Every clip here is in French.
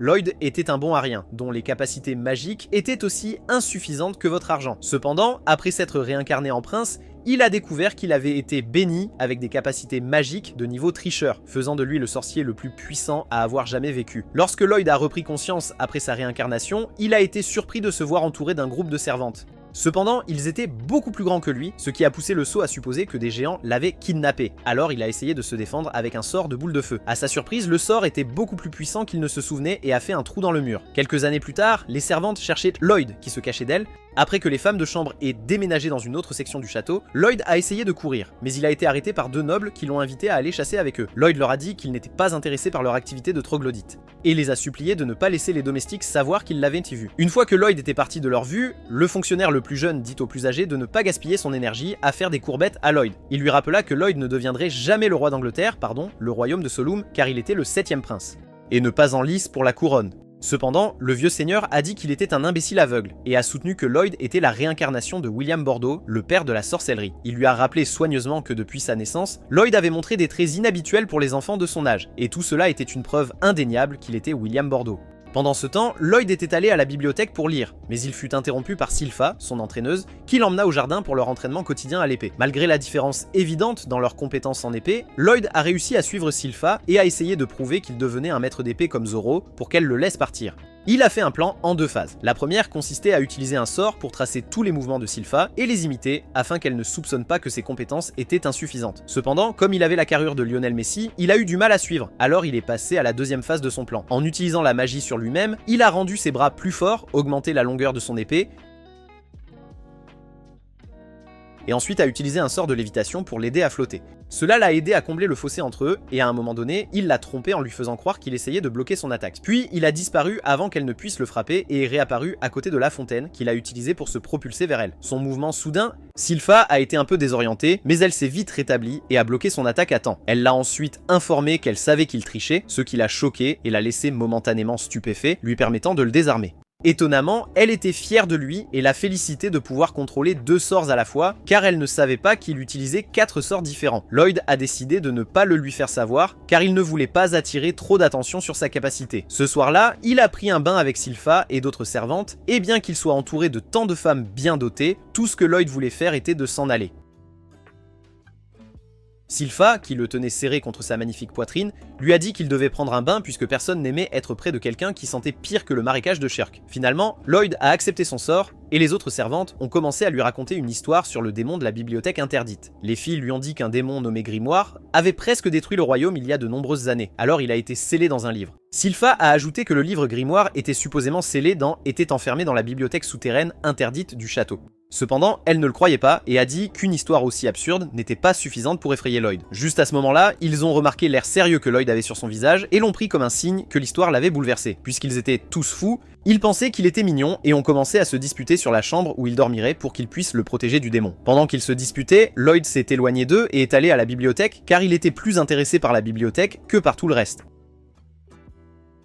Lloyd était un bon à rien, dont les capacités magiques étaient aussi insuffisantes que votre argent. Cependant, après s'être réincarné en prince, il a découvert qu'il avait été béni avec des capacités magiques de niveau tricheur, faisant de lui le sorcier le plus puissant à avoir jamais vécu. Lorsque Lloyd a repris conscience après sa réincarnation, il a été surpris de se voir entouré d'un groupe de servantes. Cependant, ils étaient beaucoup plus grands que lui, ce qui a poussé le sot à supposer que des géants l'avaient kidnappé. Alors il a essayé de se défendre avec un sort de boule de feu. À sa surprise, le sort était beaucoup plus puissant qu'il ne se souvenait et a fait un trou dans le mur. Quelques années plus tard, les servantes cherchaient Lloyd, qui se cachait d'elle. Après que les femmes de chambre aient déménagé dans une autre section du château, Lloyd a essayé de courir, mais il a été arrêté par 2 nobles qui l'ont invité à aller chasser avec eux. Lloyd leur a dit qu'il n'était pas intéressé par leur activité de troglodyte, et les a suppliés de ne pas laisser les domestiques savoir qu'ils l'avaient vu. Une fois que Lloyd était parti de leur vue, le fonctionnaire le plus jeune dit au plus âgé de ne pas gaspiller son énergie à faire des courbettes à Lloyd. Il lui rappela que Lloyd ne deviendrait jamais le roi d'Angleterre, le royaume de Solum, car il était le 7e prince, et ne pas en lice pour la couronne. Cependant, le vieux seigneur a dit qu'il était un imbécile aveugle, et a soutenu que Lloyd était la réincarnation de William Bordeaux, le père de la sorcellerie. Il lui a rappelé soigneusement que depuis sa naissance, Lloyd avait montré des traits inhabituels pour les enfants de son âge, et tout cela était une preuve indéniable qu'il était William Bordeaux. Pendant ce temps, Lloyd était allé à la bibliothèque pour lire, mais il fut interrompu par Sylpha, son entraîneuse, qui l'emmena au jardin pour leur entraînement quotidien à l'épée. Malgré la différence évidente dans leurs compétences en épée, Lloyd a réussi à suivre Sylpha et a essayé de prouver qu'il devenait un maître d'épée comme Zoro pour qu'elle le laisse partir. Il a fait un plan en 2 phases. La première consistait à utiliser un sort pour tracer tous les mouvements de Sylpha et les imiter afin qu'elle ne soupçonne pas que ses compétences étaient insuffisantes. Cependant, comme il avait la carrure de Lionel Messi, il a eu du mal à suivre, alors il est passé à la 2e phase de son plan. En utilisant la magie sur lui-même, il a rendu ses bras plus forts, augmenté la longueur de son épée, et ensuite a utilisé un sort de lévitation pour l'aider à flotter. Cela l'a aidé à combler le fossé entre eux, et à un moment donné, il l'a trompé en lui faisant croire qu'il essayait de bloquer son attaque. Puis il a disparu avant qu'elle ne puisse le frapper et est réapparu à côté de la fontaine qu'il a utilisée pour se propulser vers elle. Son mouvement soudain, Sylpha a été un peu désorientée, mais elle s'est vite rétablie et a bloqué son attaque à temps. Elle l'a ensuite informé qu'elle savait qu'il trichait, ce qui l'a choqué et l'a laissé momentanément stupéfait, lui permettant de le désarmer. Étonnamment, elle était fière de lui et l'a félicité de pouvoir contrôler 2 sorts à la fois, car elle ne savait pas qu'il utilisait 4 sorts différents. Lloyd a décidé de ne pas le lui faire savoir, car il ne voulait pas attirer trop d'attention sur sa capacité. Ce soir-là, il a pris un bain avec Sylpha et d'autres servantes, et bien qu'il soit entouré de tant de femmes bien dotées, tout ce que Lloyd voulait faire était de s'en aller. Sylpha, qui le tenait serré contre sa magnifique poitrine, lui a dit qu'il devait prendre un bain puisque personne n'aimait être près de quelqu'un qui sentait pire que le marécage de Shirk. Finalement, Lloyd a accepté son sort, et les autres servantes ont commencé à lui raconter une histoire sur le démon de la bibliothèque interdite. Les filles lui ont dit qu'un démon nommé Grimoire avait presque détruit le royaume il y a de nombreuses années, alors il a été scellé dans un livre. Sylpha a ajouté que le livre Grimoire était supposément était enfermé dans la bibliothèque souterraine interdite du château. Cependant, elle ne le croyait pas et a dit qu'une histoire aussi absurde n'était pas suffisante pour effrayer Lloyd. Juste à ce moment-là, ils ont remarqué l'air sérieux que Lloyd avait sur son visage et l'ont pris comme un signe que l'histoire l'avait bouleversé. Puisqu'ils étaient tous fous, ils pensaient qu'il était mignon et ont commencé à se disputer sur la chambre où il dormirait pour qu'ils puissent le protéger du démon. Pendant qu'ils se disputaient, Lloyd s'est éloigné d'eux et est allé à la bibliothèque car il était plus intéressé par la bibliothèque que par tout le reste.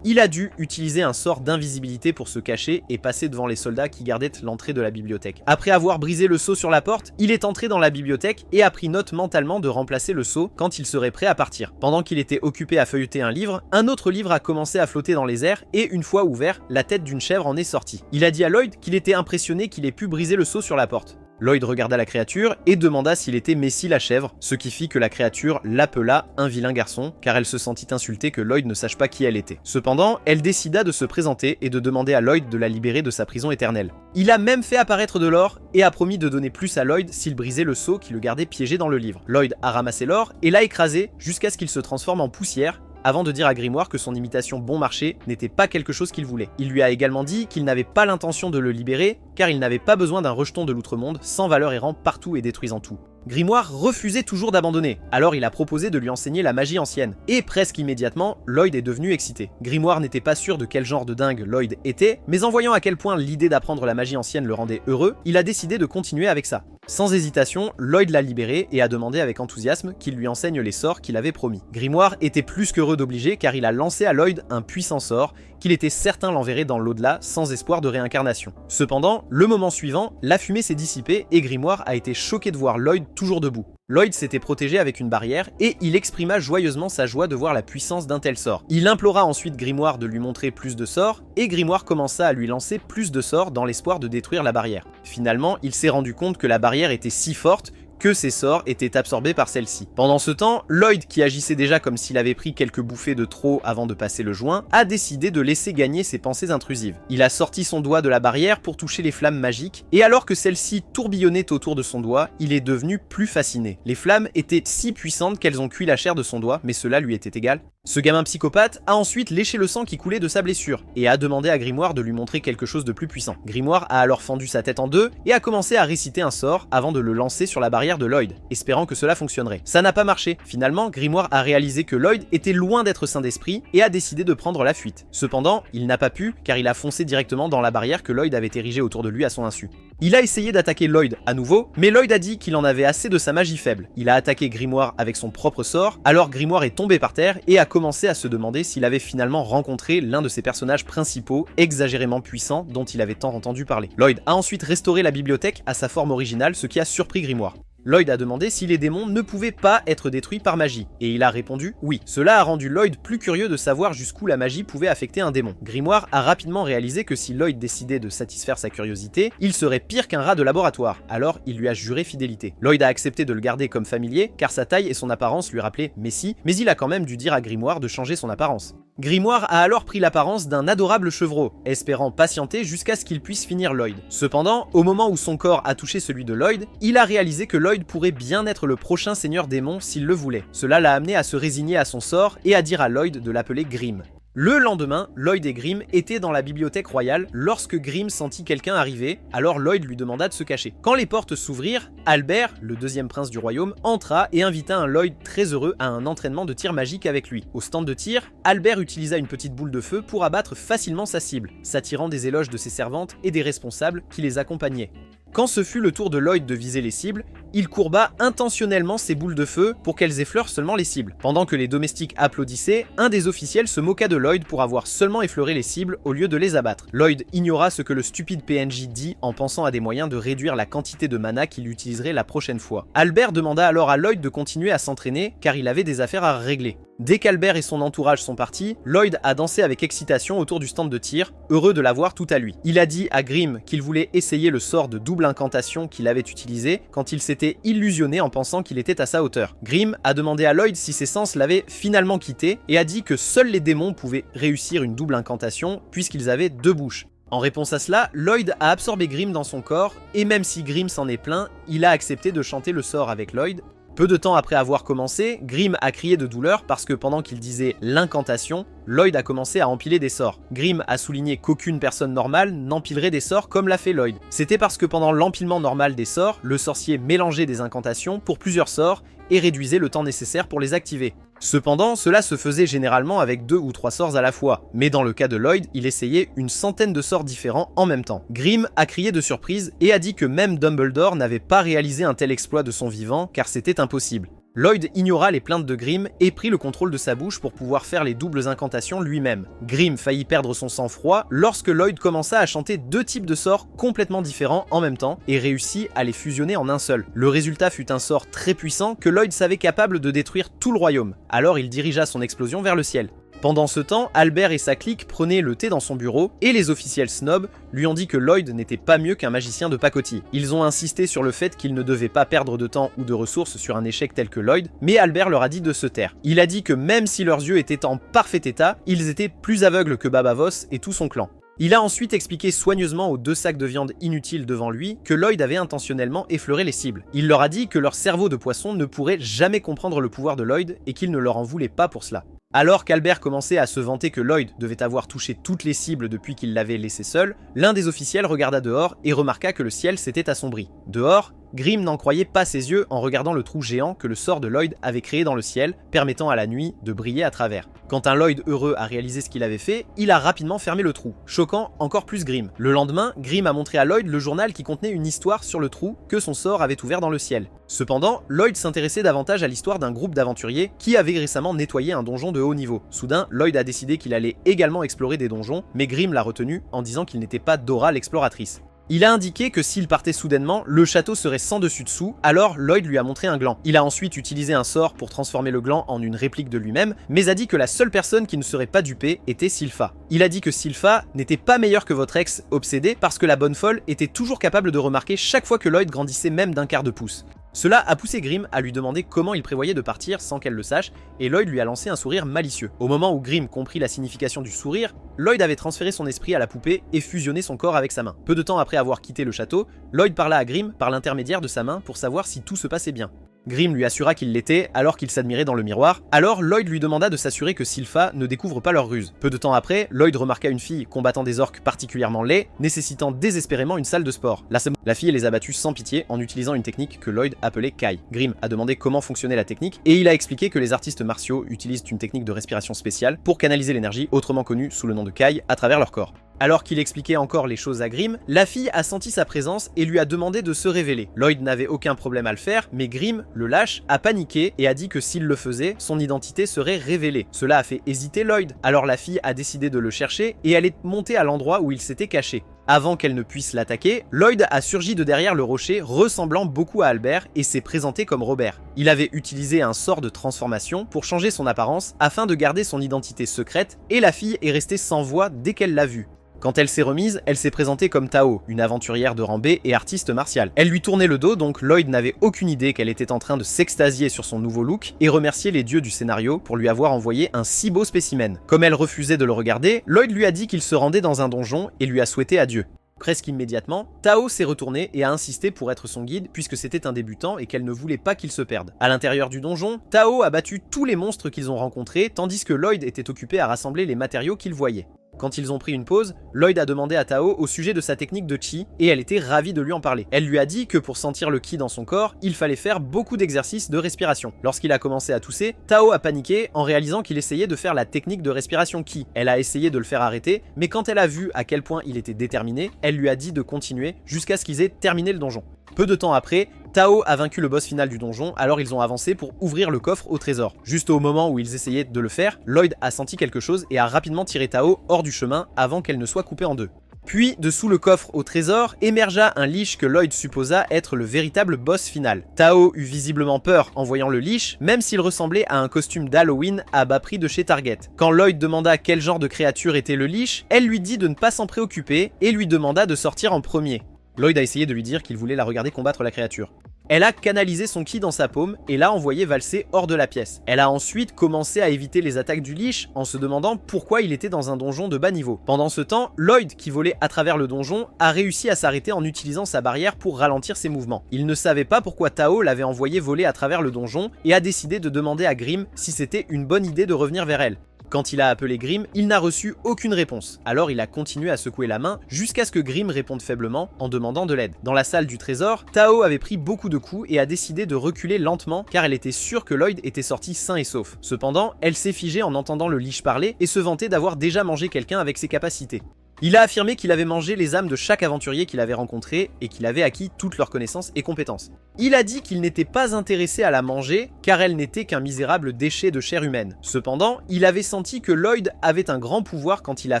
Il a dû utiliser un sort d'invisibilité pour se cacher et passer devant les soldats qui gardaient l'entrée de la bibliothèque. Après avoir brisé le sceau sur la porte, il est entré dans la bibliothèque et a pris note mentalement de remplacer le sceau quand il serait prêt à partir. Pendant qu'il était occupé à feuilleter un livre, un autre livre a commencé à flotter dans les airs et une fois ouvert, la tête d'une chèvre en est sortie. Il a dit à Lloyd qu'il était impressionné qu'il ait pu briser le sceau sur la porte. Lloyd regarda la créature et demanda s'il était Messi la chèvre, ce qui fit que la créature l'appela un vilain garçon, car elle se sentit insultée que Lloyd ne sache pas qui elle était. Cependant, elle décida de se présenter et de demander à Lloyd de la libérer de sa prison éternelle. Il a même fait apparaître de l'or et a promis de donner plus à Lloyd s'il brisait le sceau qui le gardait piégé dans le livre. Lloyd a ramassé l'or et l'a écrasé jusqu'à ce qu'il se transforme en poussière, avant de dire à Grimoire que son imitation bon marché n'était pas quelque chose qu'il voulait. Il lui a également dit qu'il n'avait pas l'intention de le libérer, car il n'avait pas besoin d'un rejeton de l'outre-monde sans valeur errant partout et détruisant tout. Grimoire refusait toujours d'abandonner, alors il a proposé de lui enseigner la magie ancienne, et presque immédiatement, Lloyd est devenu excité. Grimoire n'était pas sûr de quel genre de dingue Lloyd était, mais en voyant à quel point l'idée d'apprendre la magie ancienne le rendait heureux, il a décidé de continuer avec ça. Sans hésitation, Lloyd l'a libéré et a demandé avec enthousiasme qu'il lui enseigne les sorts qu'il avait promis. Grimoire était plus qu'heureux d'obliger car il a lancé à Lloyd un puissant sort qu'il était certain l'enverrait dans l'au-delà sans espoir de réincarnation. Cependant, le moment suivant, la fumée s'est dissipée et Grimoire a été choqué de voir Lloyd toujours debout. Lloyd s'était protégé avec une barrière et il exprima joyeusement sa joie de voir la puissance d'un tel sort. Il implora ensuite Grimoire de lui montrer plus de sorts et Grimoire commença à lui lancer plus de sorts dans l'espoir de détruire la barrière. Finalement, il s'est rendu compte que la barrière était si forte que ses sorts étaient absorbés par celle-ci. Pendant ce temps, Lloyd, qui agissait déjà comme s'il avait pris quelques bouffées de trop avant de passer le joint, a décidé de laisser gagner ses pensées intrusives. Il a sorti son doigt de la barrière pour toucher les flammes magiques, et alors que celles-ci tourbillonnaient autour de son doigt, il est devenu plus fasciné. Les flammes étaient si puissantes qu'elles ont cuit la chair de son doigt, mais cela lui était égal. Ce gamin psychopathe a ensuite léché le sang qui coulait de sa blessure, et a demandé à Grimoire de lui montrer quelque chose de plus puissant. Grimoire a alors fendu sa tête en deux, et a commencé à réciter un sort avant de le lancer sur la barrière de Lloyd, espérant que cela fonctionnerait. Ça n'a pas marché. Finalement, Grimoire a réalisé que Lloyd était loin d'être sain d'esprit, et a décidé de prendre la fuite. Cependant, il n'a pas pu, car il a foncé directement dans la barrière que Lloyd avait érigée autour de lui à son insu. Il a essayé d'attaquer Lloyd à nouveau, mais Lloyd a dit qu'il en avait assez de sa magie faible. Il a attaqué Grimoire avec son propre sort, alors Grimoire est tombé par terre et a commencé à se demander s'il avait finalement rencontré l'un de ses personnages principaux exagérément puissants dont il avait tant entendu parler. Lloyd a ensuite restauré la bibliothèque à sa forme originale, ce qui a surpris Grimoire. Lloyd a demandé si les démons ne pouvaient pas être détruits par magie, et il a répondu oui. Cela a rendu Lloyd plus curieux de savoir jusqu'où la magie pouvait affecter un démon. Grimoire a rapidement réalisé que si Lloyd décidait de satisfaire sa curiosité, il serait pire qu'un rat de laboratoire, alors il lui a juré fidélité. Lloyd a accepté de le garder comme familier, car sa taille et son apparence lui rappelaient Messi, mais il a quand même dû dire à Grimoire de changer son apparence. Grimoire a alors pris l'apparence d'un adorable chevreau, espérant patienter jusqu'à ce qu'il puisse finir Lloyd. Cependant, au moment où son corps a touché celui de Lloyd, il a réalisé que Lloyd pourrait bien être le prochain seigneur démon s'il le voulait. Cela l'a amené à se résigner à son sort et à dire à Lloyd de l'appeler Grim. Le lendemain, Lloyd et Grim étaient dans la bibliothèque royale lorsque Grim sentit quelqu'un arriver, alors Lloyd lui demanda de se cacher. Quand les portes s'ouvrirent, Albert, le deuxième prince du royaume, entra et invita un Lloyd très heureux à un entraînement de tir magique avec lui. Au stand de tir, Albert utilisa une petite boule de feu pour abattre facilement sa cible, s'attirant des éloges de ses servantes et des responsables qui les accompagnaient. Quand ce fut le tour de Lloyd de viser les cibles, il courba intentionnellement ses boules de feu pour qu'elles effleurent seulement les cibles. Pendant que les domestiques applaudissaient, un des officiels se moqua de Lloyd pour avoir seulement effleuré les cibles au lieu de les abattre. Lloyd ignora ce que le stupide PNJ dit en pensant à des moyens de réduire la quantité de mana qu'il utiliserait la prochaine fois. Albert demanda alors à Lloyd de continuer à s'entraîner car il avait des affaires à régler. Dès qu'Albert et son entourage sont partis, Lloyd a dansé avec excitation autour du stand de tir, heureux de l'avoir tout à lui. Il a dit à Grim qu'il voulait essayer le sort de double incantation qu'il avait utilisé quand il s'était illusionné en pensant qu'il était à sa hauteur. Grim a demandé à Lloyd si ses sens l'avaient finalement quitté et a dit que seuls les démons pouvaient réussir une double incantation puisqu'ils avaient deux bouches. En réponse à cela, Lloyd a absorbé Grim dans son corps et même si Grim s'en est plaint, il a accepté de chanter le sort avec Lloyd. Peu de temps après avoir commencé, Grim a crié de douleur parce que pendant qu'il disait l'incantation, Lloyd a commencé à empiler des sorts. Grim a souligné qu'aucune personne normale n'empilerait des sorts comme l'a fait Lloyd. C'était parce que pendant l'empilement normal des sorts, le sorcier mélangeait des incantations pour plusieurs sorts et réduisait le temps nécessaire pour les activer. Cependant, cela se faisait généralement avec 2 ou 3 sorts à la fois, mais dans le cas de Lloyd, il essayait une centaine de sorts différents en même temps. Grim a crié de surprise et a dit que même Dumbledore n'avait pas réalisé un tel exploit de son vivant car c'était impossible. Lloyd ignora les plaintes de Grim et prit le contrôle de sa bouche pour pouvoir faire les doubles incantations lui-même. Grim faillit perdre son sang-froid lorsque Lloyd commença à chanter 2 types de sorts complètement différents en même temps et réussit à les fusionner en un seul. Le résultat fut un sort très puissant que Lloyd savait capable de détruire tout le royaume. Alors il dirigea son explosion vers le ciel. Pendant ce temps, Albert et sa clique prenaient le thé dans son bureau et les officiels snobs lui ont dit que Lloyd n'était pas mieux qu'un magicien de pacotille. Ils ont insisté sur le fait qu'il ne devait pas perdre de temps ou de ressources sur un échec tel que Lloyd, mais Albert leur a dit de se taire. Il a dit que même si leurs yeux étaient en parfait état, ils étaient plus aveugles que Babavos et tout son clan. Il a ensuite expliqué soigneusement aux 2 sacs de viande inutiles devant lui que Lloyd avait intentionnellement effleuré les cibles. Il leur a dit que leur cerveau de poisson ne pourrait jamais comprendre le pouvoir de Lloyd et qu'il ne leur en voulait pas pour cela. Alors qu'Albert commençait à se vanter que Lloyd devait avoir touché toutes les cibles depuis qu'il l'avait laissé seul, l'un des officiels regarda dehors et remarqua que le ciel s'était assombri. Dehors, Grim n'en croyait pas ses yeux en regardant le trou géant que le sort de Lloyd avait créé dans le ciel, permettant à la nuit de briller à travers. Quand un Lloyd heureux a réalisé ce qu'il avait fait, il a rapidement fermé le trou, choquant encore plus Grim. Le lendemain, Grim a montré à Lloyd le journal qui contenait une histoire sur le trou que son sort avait ouvert dans le ciel. Cependant, Lloyd s'intéressait davantage à l'histoire d'un groupe d'aventuriers qui avait récemment nettoyé un donjon de haut niveau. Soudain, Lloyd a décidé qu'il allait également explorer des donjons, mais Grim l'a retenu en disant qu'il n'était pas Dora l'exploratrice. Il a indiqué que s'il partait soudainement, le château serait sans dessus dessous, alors Lloyd lui a montré un gland. Il a ensuite utilisé un sort pour transformer le gland en une réplique de lui-même, mais a dit que la seule personne qui ne serait pas dupée était Sylpha. Il a dit que Sylpha n'était pas meilleure que votre ex obsédé parce que la bonne folle était toujours capable de remarquer chaque fois que Lloyd grandissait même d'un quart de pouce. Cela a poussé Grimm à lui demander comment il prévoyait de partir sans qu'elle le sache, et Lloyd lui a lancé un sourire malicieux. Au moment où Grimm comprit la signification du sourire, Lloyd avait transféré son esprit à la poupée et fusionné son corps avec sa main. Peu de temps après avoir quitté le château, Lloyd parla à Grimm par l'intermédiaire de sa main pour savoir si tout se passait bien. Grimm lui assura qu'il l'était alors qu'il s'admirait dans le miroir, alors Lloyd lui demanda de s'assurer que Sylpha ne découvre pas leur ruse. Peu de temps après, Lloyd remarqua une fille combattant des orques particulièrement laids, nécessitant désespérément une salle de sport. La fille les a battus sans pitié en utilisant une technique que Lloyd appelait Kai. Grimm a demandé comment fonctionnait la technique et il a expliqué que les artistes martiaux utilisent une technique de respiration spéciale pour canaliser l'énergie, autrement connue sous le nom de Kai, à travers leur corps. Alors qu'il expliquait encore les choses à Grimm, la fille a senti sa présence et lui a demandé de se révéler. Lloyd n'avait aucun problème à le faire, mais Grimm, le lâche, a paniqué et a dit que s'il le faisait, son identité serait révélée. Cela a fait hésiter Lloyd, alors la fille a décidé de le chercher et elle est montée à l'endroit où il s'était caché. Avant qu'elle ne puisse l'attaquer, Lloyd a surgi de derrière le rocher ressemblant beaucoup à Albert et s'est présenté comme Robert. Il avait utilisé un sort de transformation pour changer son apparence afin de garder son identité secrète et la fille est restée sans voix dès qu'elle l'a vu. Quand elle s'est remise, elle s'est présentée comme Tao, une aventurière de rang B et artiste martiale. Elle lui tournait le dos, donc Lloyd n'avait aucune idée qu'elle était en train de s'extasier sur son nouveau look et remercier les dieux du scénario pour lui avoir envoyé un si beau spécimen. Comme elle refusait de le regarder, Lloyd lui a dit qu'il se rendait dans un donjon et lui a souhaité adieu. Presque immédiatement, Tao s'est retournée et a insisté pour être son guide puisque c'était un débutant et qu'elle ne voulait pas qu'il se perde. À l'intérieur du donjon, Tao a battu tous les monstres qu'ils ont rencontrés tandis que Lloyd était occupé à rassembler les matériaux qu'il voyait. Quand ils ont pris une pause, Lloyd a demandé à Tao au sujet de sa technique de chi et elle était ravie de lui en parler. Elle lui a dit que pour sentir le ki dans son corps, il fallait faire beaucoup d'exercices de respiration. Lorsqu'il a commencé à tousser, Tao a paniqué en réalisant qu'il essayait de faire la technique de respiration ki. Elle a essayé de le faire arrêter, mais quand elle a vu à quel point il était déterminé, elle lui a dit de continuer jusqu'à ce qu'ils aient terminé le donjon. Peu de temps après, Tao a vaincu le boss final du donjon, alors ils ont avancé pour ouvrir le coffre au trésor. Juste au moment où ils essayaient de le faire, Lloyd a senti quelque chose et a rapidement tiré Tao hors du chemin avant qu'elle ne soit coupée en deux. Puis, dessous le coffre au trésor, émergea un liche que Lloyd supposa être le véritable boss final. Tao eut visiblement peur en voyant le liche, même s'il ressemblait à un costume d'Halloween à bas prix de chez Target. Quand Lloyd demanda quel genre de créature était le liche, elle lui dit de ne pas s'en préoccuper et lui demanda de sortir en premier. Lloyd a essayé de lui dire qu'il voulait la regarder combattre la créature. Elle a canalisé son ki dans sa paume et l'a envoyé valser hors de la pièce. Elle a ensuite commencé à éviter les attaques du liche en se demandant pourquoi il était dans un donjon de bas niveau. Pendant ce temps, Lloyd, qui volait à travers le donjon, a réussi à s'arrêter en utilisant sa barrière pour ralentir ses mouvements. Il ne savait pas pourquoi Tao l'avait envoyé voler à travers le donjon et a décidé de demander à Grimm si c'était une bonne idée de revenir vers elle. Quand il a appelé Grimm, il n'a reçu aucune réponse, alors il a continué à secouer la main jusqu'à ce que Grimm réponde faiblement en demandant de l'aide. Dans la salle du trésor, Tao avait pris beaucoup de coups et a décidé de reculer lentement car elle était sûre que Lloyd était sorti sain et sauf. Cependant, elle s'est figée en entendant le liche parler et se vanter d'avoir déjà mangé quelqu'un avec ses capacités. Il a affirmé qu'il avait mangé les âmes de chaque aventurier qu'il avait rencontré et qu'il avait acquis toutes leurs connaissances et compétences. Il a dit qu'il n'était pas intéressé à la manger car elle n'était qu'un misérable déchet de chair humaine. Cependant, il avait senti que Lloyd avait un grand pouvoir quand il a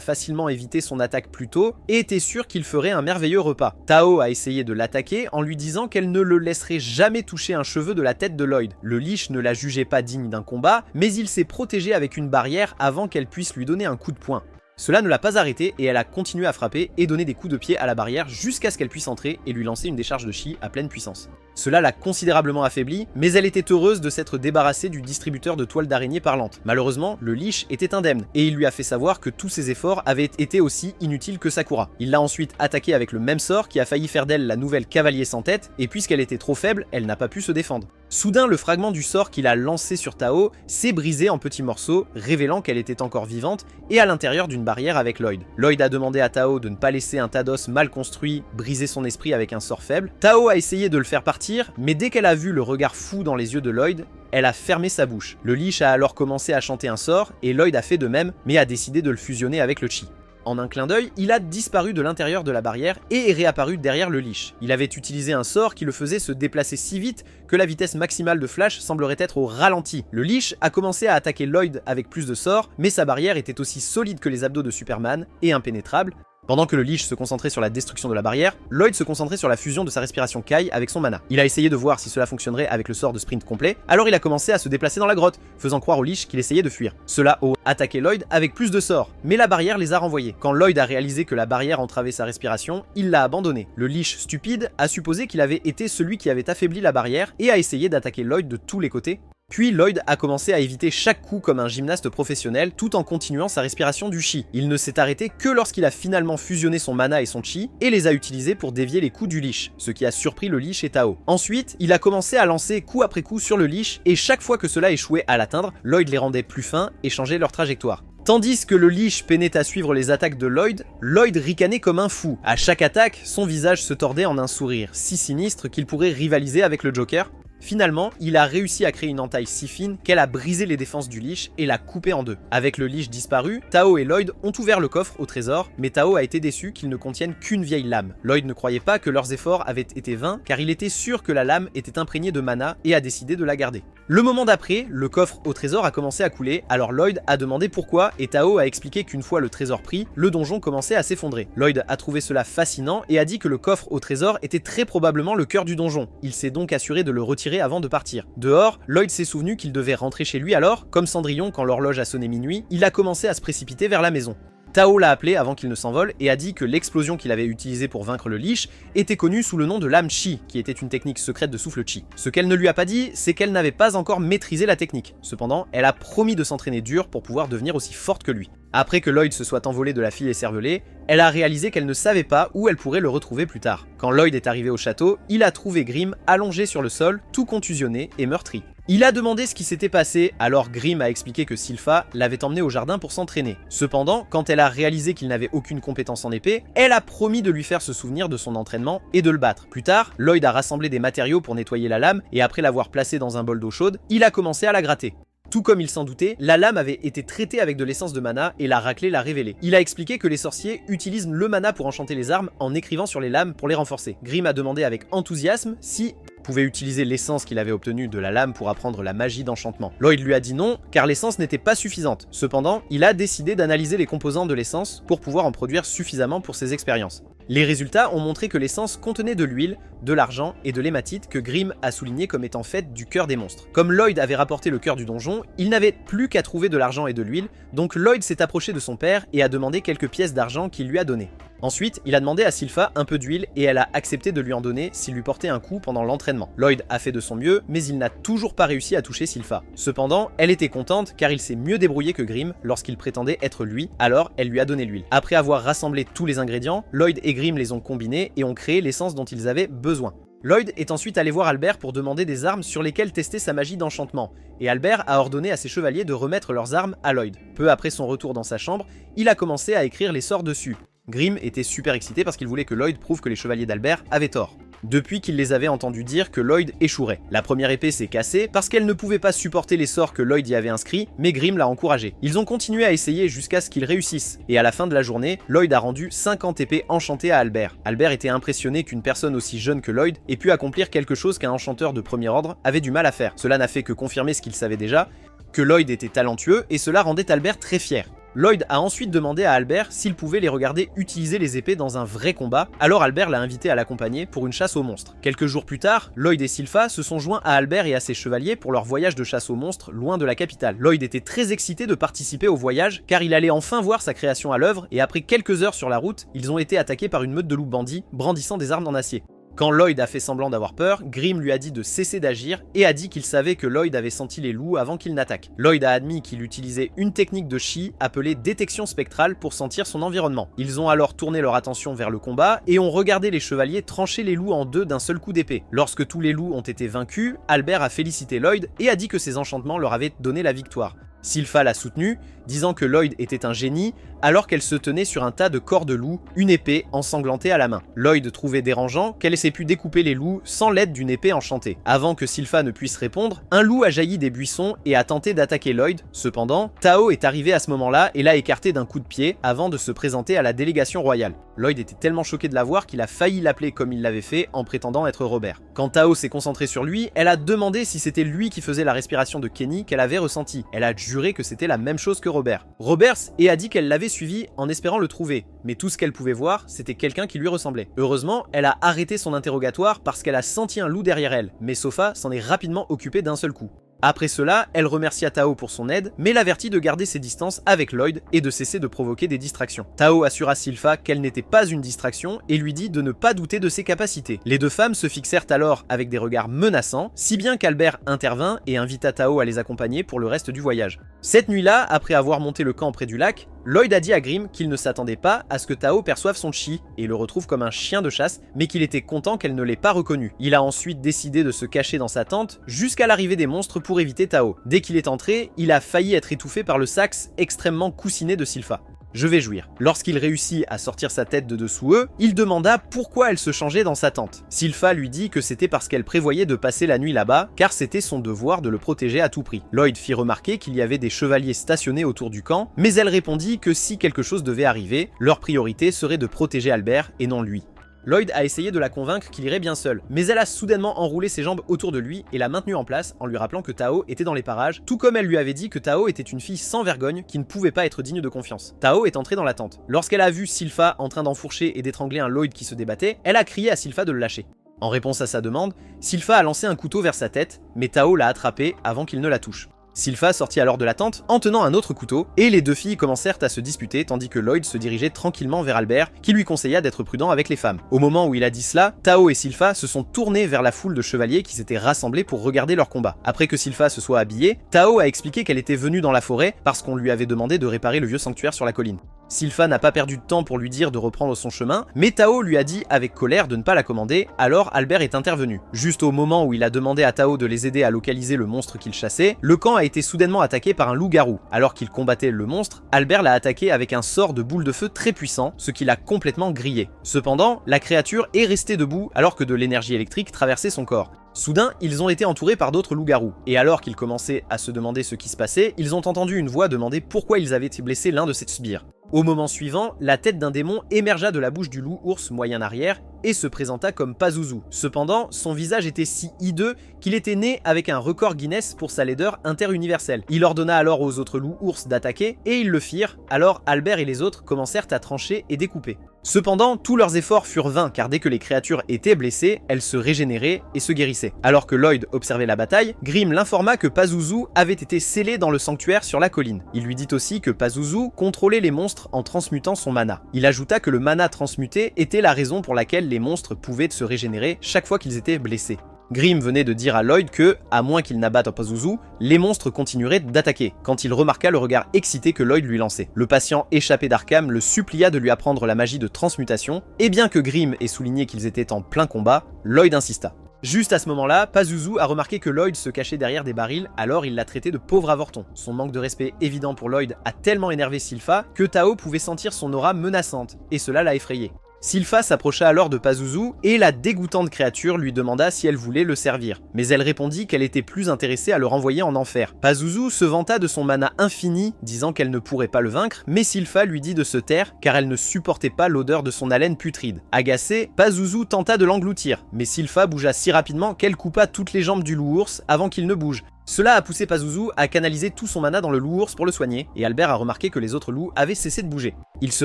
facilement évité son attaque plus tôt et était sûr qu'il ferait un merveilleux repas. Tao a essayé de l'attaquer en lui disant qu'elle ne le laisserait jamais toucher un cheveu de la tête de Lloyd. Le liche ne la jugeait pas digne d'un combat, mais il s'est protégé avec une barrière avant qu'elle puisse lui donner un coup de poing. Cela ne l'a pas arrêtée et elle a continué à frapper et donner des coups de pied à la barrière jusqu'à ce qu'elle puisse entrer et lui lancer une décharge de chi à pleine puissance. Cela l'a considérablement affaiblie, mais elle était heureuse de s'être débarrassée du distributeur de toiles d'araignée parlantes. Malheureusement, le liche était indemne et il lui a fait savoir que tous ses efforts avaient été aussi inutiles que Sakura. Il l'a ensuite attaquée avec le même sort qui a failli faire d'elle la nouvelle cavalier sans tête et puisqu'elle était trop faible, elle n'a pas pu se défendre. Soudain, le fragment du sort qu'il a lancé sur Tao s'est brisé en petits morceaux, révélant qu'elle était encore vivante et à l'intérieur d'une barrière avec Lloyd. Lloyd a demandé à Tao de ne pas laisser un tas d'os mal construit briser son esprit avec un sort faible. Tao a essayé de le faire partir, mais dès qu'elle a vu le regard fou dans les yeux de Lloyd, elle a fermé sa bouche. Le liche a alors commencé à chanter un sort et Lloyd a fait de même, mais a décidé de le fusionner avec le chi. En un clin d'œil, il a disparu de l'intérieur de la barrière et est réapparu derrière le liche. Il avait utilisé un sort qui le faisait se déplacer si vite que la vitesse maximale de Flash semblerait être au ralenti. Le liche a commencé à attaquer Lloyd avec plus de sorts, mais sa barrière était aussi solide que les abdos de Superman et impénétrable. Pendant que le Lich se concentrait sur la destruction de la barrière, Lloyd se concentrait sur la fusion de sa respiration Kai avec son mana. Il a essayé de voir si cela fonctionnerait avec le sort de sprint complet, alors il a commencé à se déplacer dans la grotte, faisant croire au Lich qu'il essayait de fuir. Cela a attaqué Lloyd avec plus de sorts, mais la barrière les a renvoyés. Quand Lloyd a réalisé que la barrière entravait sa respiration, il l'a abandonné. Le Lich stupide a supposé qu'il avait été celui qui avait affaibli la barrière et a essayé d'attaquer Lloyd de tous les côtés. Puis Lloyd a commencé à éviter chaque coup comme un gymnaste professionnel tout en continuant sa respiration du chi. Il ne s'est arrêté que lorsqu'il a finalement fusionné son mana et son chi et les a utilisés pour dévier les coups du Lich, ce qui a surpris le Lich et Tao. Ensuite, il a commencé à lancer coup après coup sur le Lich et chaque fois que cela échouait à l'atteindre, Lloyd les rendait plus fins et changeait leur trajectoire. Tandis que le Lich peinait à suivre les attaques de Lloyd, Lloyd ricanait comme un fou. À chaque attaque, son visage se tordait en un sourire si sinistre qu'il pourrait rivaliser avec le Joker. Finalement, il a réussi à créer une entaille si fine qu'elle a brisé les défenses du Lich et l'a coupé en deux. Avec le Lich disparu, Tao et Lloyd ont ouvert le coffre au trésor, mais Tao a été déçu qu'il ne contienne qu'une vieille lame. Lloyd ne croyait pas que leurs efforts avaient été vains, car il était sûr que la lame était imprégnée de mana et a décidé de la garder. Le moment d'après, le coffre au trésor a commencé à couler, alors Lloyd a demandé pourquoi et Tao a expliqué qu'une fois le trésor pris, le donjon commençait à s'effondrer. Lloyd a trouvé cela fascinant et a dit que le coffre au trésor était très probablement le cœur du donjon. Il s'est donc assuré de le retirer avant de partir. Dehors, Lloyd s'est souvenu qu'il devait rentrer chez lui alors, comme Cendrillon quand l'horloge a sonné minuit, il a commencé à se précipiter vers la maison. Tao l'a appelé avant qu'il ne s'envole et a dit que l'explosion qu'il avait utilisée pour vaincre le Lich était connue sous le nom de lame chi, qui était une technique secrète de souffle chi. Ce qu'elle ne lui a pas dit, c'est qu'elle n'avait pas encore maîtrisé la technique. Cependant, elle a promis de s'entraîner dur pour pouvoir devenir aussi forte que lui. Après que Lloyd se soit envolé de la fille écervelée, elle a réalisé qu'elle ne savait pas où elle pourrait le retrouver plus tard. Quand Lloyd est arrivé au château, il a trouvé Grim allongé sur le sol, tout contusionné et meurtri. Il a demandé ce qui s'était passé, alors Grim a expliqué que Sylpha l'avait emmené au jardin pour s'entraîner. Cependant, quand elle a réalisé qu'il n'avait aucune compétence en épée, elle a promis de lui faire se souvenir de son entraînement et de le battre. Plus tard, Lloyd a rassemblé des matériaux pour nettoyer la lame et après l'avoir placée dans un bol d'eau chaude, il a commencé à la gratter. Tout comme il s'en doutait, la lame avait été traitée avec de l'essence de mana et la raclée l'a révélé. Il a expliqué que les sorciers utilisent le mana pour enchanter les armes en écrivant sur les lames pour les renforcer. Grim a demandé avec enthousiasme si pouvait utiliser l'essence qu'il avait obtenue de la lame pour apprendre la magie d'enchantement. Lloyd lui a dit non, car l'essence n'était pas suffisante. Cependant, il a décidé d'analyser les composants de l'essence pour pouvoir en produire suffisamment pour ses expériences. Les résultats ont montré que l'essence contenait de l'huile, de l'argent et de l'hématite que Grim a souligné comme étant faite du cœur des monstres. Comme Lloyd avait rapporté le cœur du donjon, il n'avait plus qu'à trouver de l'argent et de l'huile, donc Lloyd s'est approché de son père et a demandé quelques pièces d'argent qu'il lui a données. Ensuite, il a demandé à Sylpha un peu d'huile et elle a accepté de lui en donner s'il lui portait un coup pendant l'entraînement. Lloyd a fait de son mieux, mais il n'a toujours pas réussi à toucher Sylpha. Cependant, elle était contente car il s'est mieux débrouillé que Grim lorsqu'il prétendait être lui, alors elle lui a donné l'huile. Après avoir rassemblé tous les ingrédients, Lloyd et Grim les ont combinés et ont créé l'essence dont ils avaient besoin. Lloyd est ensuite allé voir Albert pour demander des armes sur lesquelles tester sa magie d'enchantement, et Albert a ordonné à ses chevaliers de remettre leurs armes à Lloyd. Peu après son retour dans sa chambre, il a commencé à écrire les sorts dessus. Grim était super excité parce qu'il voulait que Lloyd prouve que les chevaliers d'Albert avaient tort. Depuis qu'il les avait entendus dire que Lloyd échouerait. La première épée s'est cassée parce qu'elle ne pouvait pas supporter les sorts que Lloyd y avait inscrits, mais Grim l'a encouragé. Ils ont continué à essayer jusqu'à ce qu'ils réussissent, et à la fin de la journée, Lloyd a rendu 50 épées enchantées à Albert. Albert était impressionné qu'une personne aussi jeune que Lloyd ait pu accomplir quelque chose qu'un enchanteur de premier ordre avait du mal à faire. Cela n'a fait que confirmer ce qu'il savait déjà, que Lloyd était talentueux, et cela rendait Albert très fier. Lloyd a ensuite demandé à Albert s'il pouvait les regarder utiliser les épées dans un vrai combat, alors Albert l'a invité à l'accompagner pour une chasse aux monstres. Quelques jours plus tard, Lloyd et Sylpha se sont joints à Albert et à ses chevaliers pour leur voyage de chasse aux monstres loin de la capitale. Lloyd était très excité de participer au voyage car il allait enfin voir sa création à l'œuvre et après quelques heures sur la route, ils ont été attaqués par une meute de loups bandits brandissant des armes en acier. Quand Lloyd a fait semblant d'avoir peur, Grim lui a dit de cesser d'agir et a dit qu'il savait que Lloyd avait senti les loups avant qu'il n'attaque. Lloyd a admis qu'il utilisait une technique de chi appelée détection spectrale pour sentir son environnement. Ils ont alors tourné leur attention vers le combat et ont regardé les chevaliers trancher les loups en deux d'un seul coup d'épée. Lorsque tous les loups ont été vaincus, Albert a félicité Lloyd et a dit que ses enchantements leur avaient donné la victoire. Sylpha l'a soutenu, disant que Lloyd était un génie, alors qu'elle se tenait sur un tas de corps de loup, une épée ensanglantée à la main. Lloyd trouvait dérangeant qu'elle ait pu découper les loups sans l'aide d'une épée enchantée. Avant que Sylpha ne puisse répondre, un loup a jailli des buissons et a tenté d'attaquer Lloyd. Cependant, Tao est arrivé à ce moment-là et l'a écarté d'un coup de pied avant de se présenter à la délégation royale. Lloyd était tellement choqué de la voir qu'il a failli l'appeler comme il l'avait fait en prétendant être Robert. Quand Tao s'est concentrée sur lui, elle a demandé si c'était lui qui faisait la respiration de Kenny qu'elle avait ressentie. Elle a juré que c'était la même chose que Robert. Roberts a dit qu'elle l'avait suivi en espérant le trouver, mais tout ce qu'elle pouvait voir, c'était quelqu'un qui lui ressemblait. Heureusement, elle a arrêté son interrogatoire parce qu'elle a senti un loup derrière elle, mais Sofa s'en est rapidement occupé d'un seul coup. Après cela, elle remercia Tao pour son aide, mais l'avertit de garder ses distances avec Lloyd et de cesser de provoquer des distractions. Tao assura Silpha qu'elle n'était pas une distraction et lui dit de ne pas douter de ses capacités. Les deux femmes se fixèrent alors avec des regards menaçants, si bien qu'Albert intervint et invita Tao à les accompagner pour le reste du voyage. Cette nuit-là, après avoir monté le camp près du lac, Lloyd a dit à Grimm qu'il ne s'attendait pas à ce que Tao perçoive son chi et le retrouve comme un chien de chasse, mais qu'il était content qu'elle ne l'ait pas reconnu. Il a ensuite décidé de se cacher dans sa tente jusqu'à l'arrivée des monstres pour éviter Tao. Dès qu'il est entré, il a failli être étouffé par le sax extrêmement coussiné de Silpha. Je vais jouir. Lorsqu'il réussit à sortir sa tête de dessous eux, il demanda pourquoi elle se changeait dans sa tente. Silpha lui dit que c'était parce qu'elle prévoyait de passer la nuit là-bas, car c'était son devoir de le protéger à tout prix. Lloyd fit remarquer qu'il y avait des chevaliers stationnés autour du camp, mais elle répondit que si quelque chose devait arriver, leur priorité serait de protéger Albert et non lui. Lloyd a essayé de la convaincre qu'il irait bien seul, mais elle a soudainement enroulé ses jambes autour de lui et l'a maintenu en place en lui rappelant que Tao était dans les parages, tout comme elle lui avait dit que Tao était une fille sans vergogne qui ne pouvait pas être digne de confiance. Tao est entrée dans la tente. Lorsqu'elle a vu Silpha en train d'enfourcher et d'étrangler un Lloyd qui se débattait, elle a crié à Silpha de le lâcher. En réponse à sa demande, Silpha a lancé un couteau vers sa tête, mais Tao l'a attrapé avant qu'il ne la touche. Silpha sortit alors de la tente en tenant un autre couteau, et les deux filles commencèrent à se disputer tandis que Lloyd se dirigeait tranquillement vers Albert, qui lui conseilla d'être prudent avec les femmes. Au moment où il a dit cela, Tao et Silpha se sont tournés vers la foule de chevaliers qui s'étaient rassemblés pour regarder leur combat. Après que Silpha se soit habillée, Tao a expliqué qu'elle était venue dans la forêt parce qu'on lui avait demandé de réparer le vieux sanctuaire sur la colline. Silpha n'a pas perdu de temps pour lui dire de reprendre son chemin, mais Tao lui a dit avec colère de ne pas la commander, alors Albert est intervenu. Juste au moment où il a demandé à Tao de les aider à localiser le monstre qu'il chassait, le camp a été soudainement attaqué par un loup-garou. Alors qu'il combattait le monstre, Albert l'a attaqué avec un sort de boule de feu très puissant, ce qui l'a complètement grillé. Cependant, la créature est restée debout alors que de l'énergie électrique traversait son corps. Soudain, ils ont été entourés par d'autres loups-garous, et alors qu'ils commençaient à se demander ce qui se passait, ils ont entendu une voix demander pourquoi ils avaient été blessés l'un de ces sbires. Au moment suivant, la tête d'un démon émergea de la bouche du loup-ours moyen arrière et se présenta comme Pazuzu. Cependant, son visage était si hideux qu'il était né avec un record Guinness pour sa laideur interuniverselle. Il ordonna alors aux autres loups-ours d'attaquer, et ils le firent, alors Albert et les autres commencèrent à trancher et découper. Cependant, tous leurs efforts furent vains car dès que les créatures étaient blessées, elles se régénéraient et se guérissaient. Alors que Lloyd observait la bataille, Grimm l'informa que Pazuzu avait été scellé dans le sanctuaire sur la colline. Il lui dit aussi que Pazuzu contrôlait les monstres en transmutant son mana. Il ajouta que le mana transmuté était la raison pour laquelle les monstres pouvaient se régénérer chaque fois qu'ils étaient blessés. Grimm venait de dire à Lloyd que, à moins qu'il n'abatte Pazuzu, les monstres continueraient d'attaquer, quand il remarqua le regard excité que Lloyd lui lançait. Le patient échappé d'Arkham le supplia de lui apprendre la magie de transmutation, et bien que Grimm ait souligné qu'ils étaient en plein combat, Lloyd insista. Juste à ce moment-là, Pazuzu a remarqué que Lloyd se cachait derrière des barils, alors il l'a traité de pauvre avorton. Son manque de respect évident pour Lloyd a tellement énervé Silpha que Tao pouvait sentir son aura menaçante, et cela l'a effrayé. Silpha s'approcha alors de Pazuzu et la dégoûtante créature lui demanda si elle voulait le servir, mais elle répondit qu'elle était plus intéressée à le renvoyer en enfer. Pazuzu se vanta de son mana infini, disant qu'elle ne pourrait pas le vaincre, mais Silpha lui dit de se taire car elle ne supportait pas l'odeur de son haleine putride. Agacé, Pazuzu tenta de l'engloutir, mais Silpha bougea si rapidement qu'elle coupa toutes les jambes du loup-ours avant qu'il ne bouge. Cela a poussé Pazuzu à canaliser tout son mana dans le loup-ours pour le soigner, et Albert a remarqué que les autres loups avaient cessé de bouger. Ils se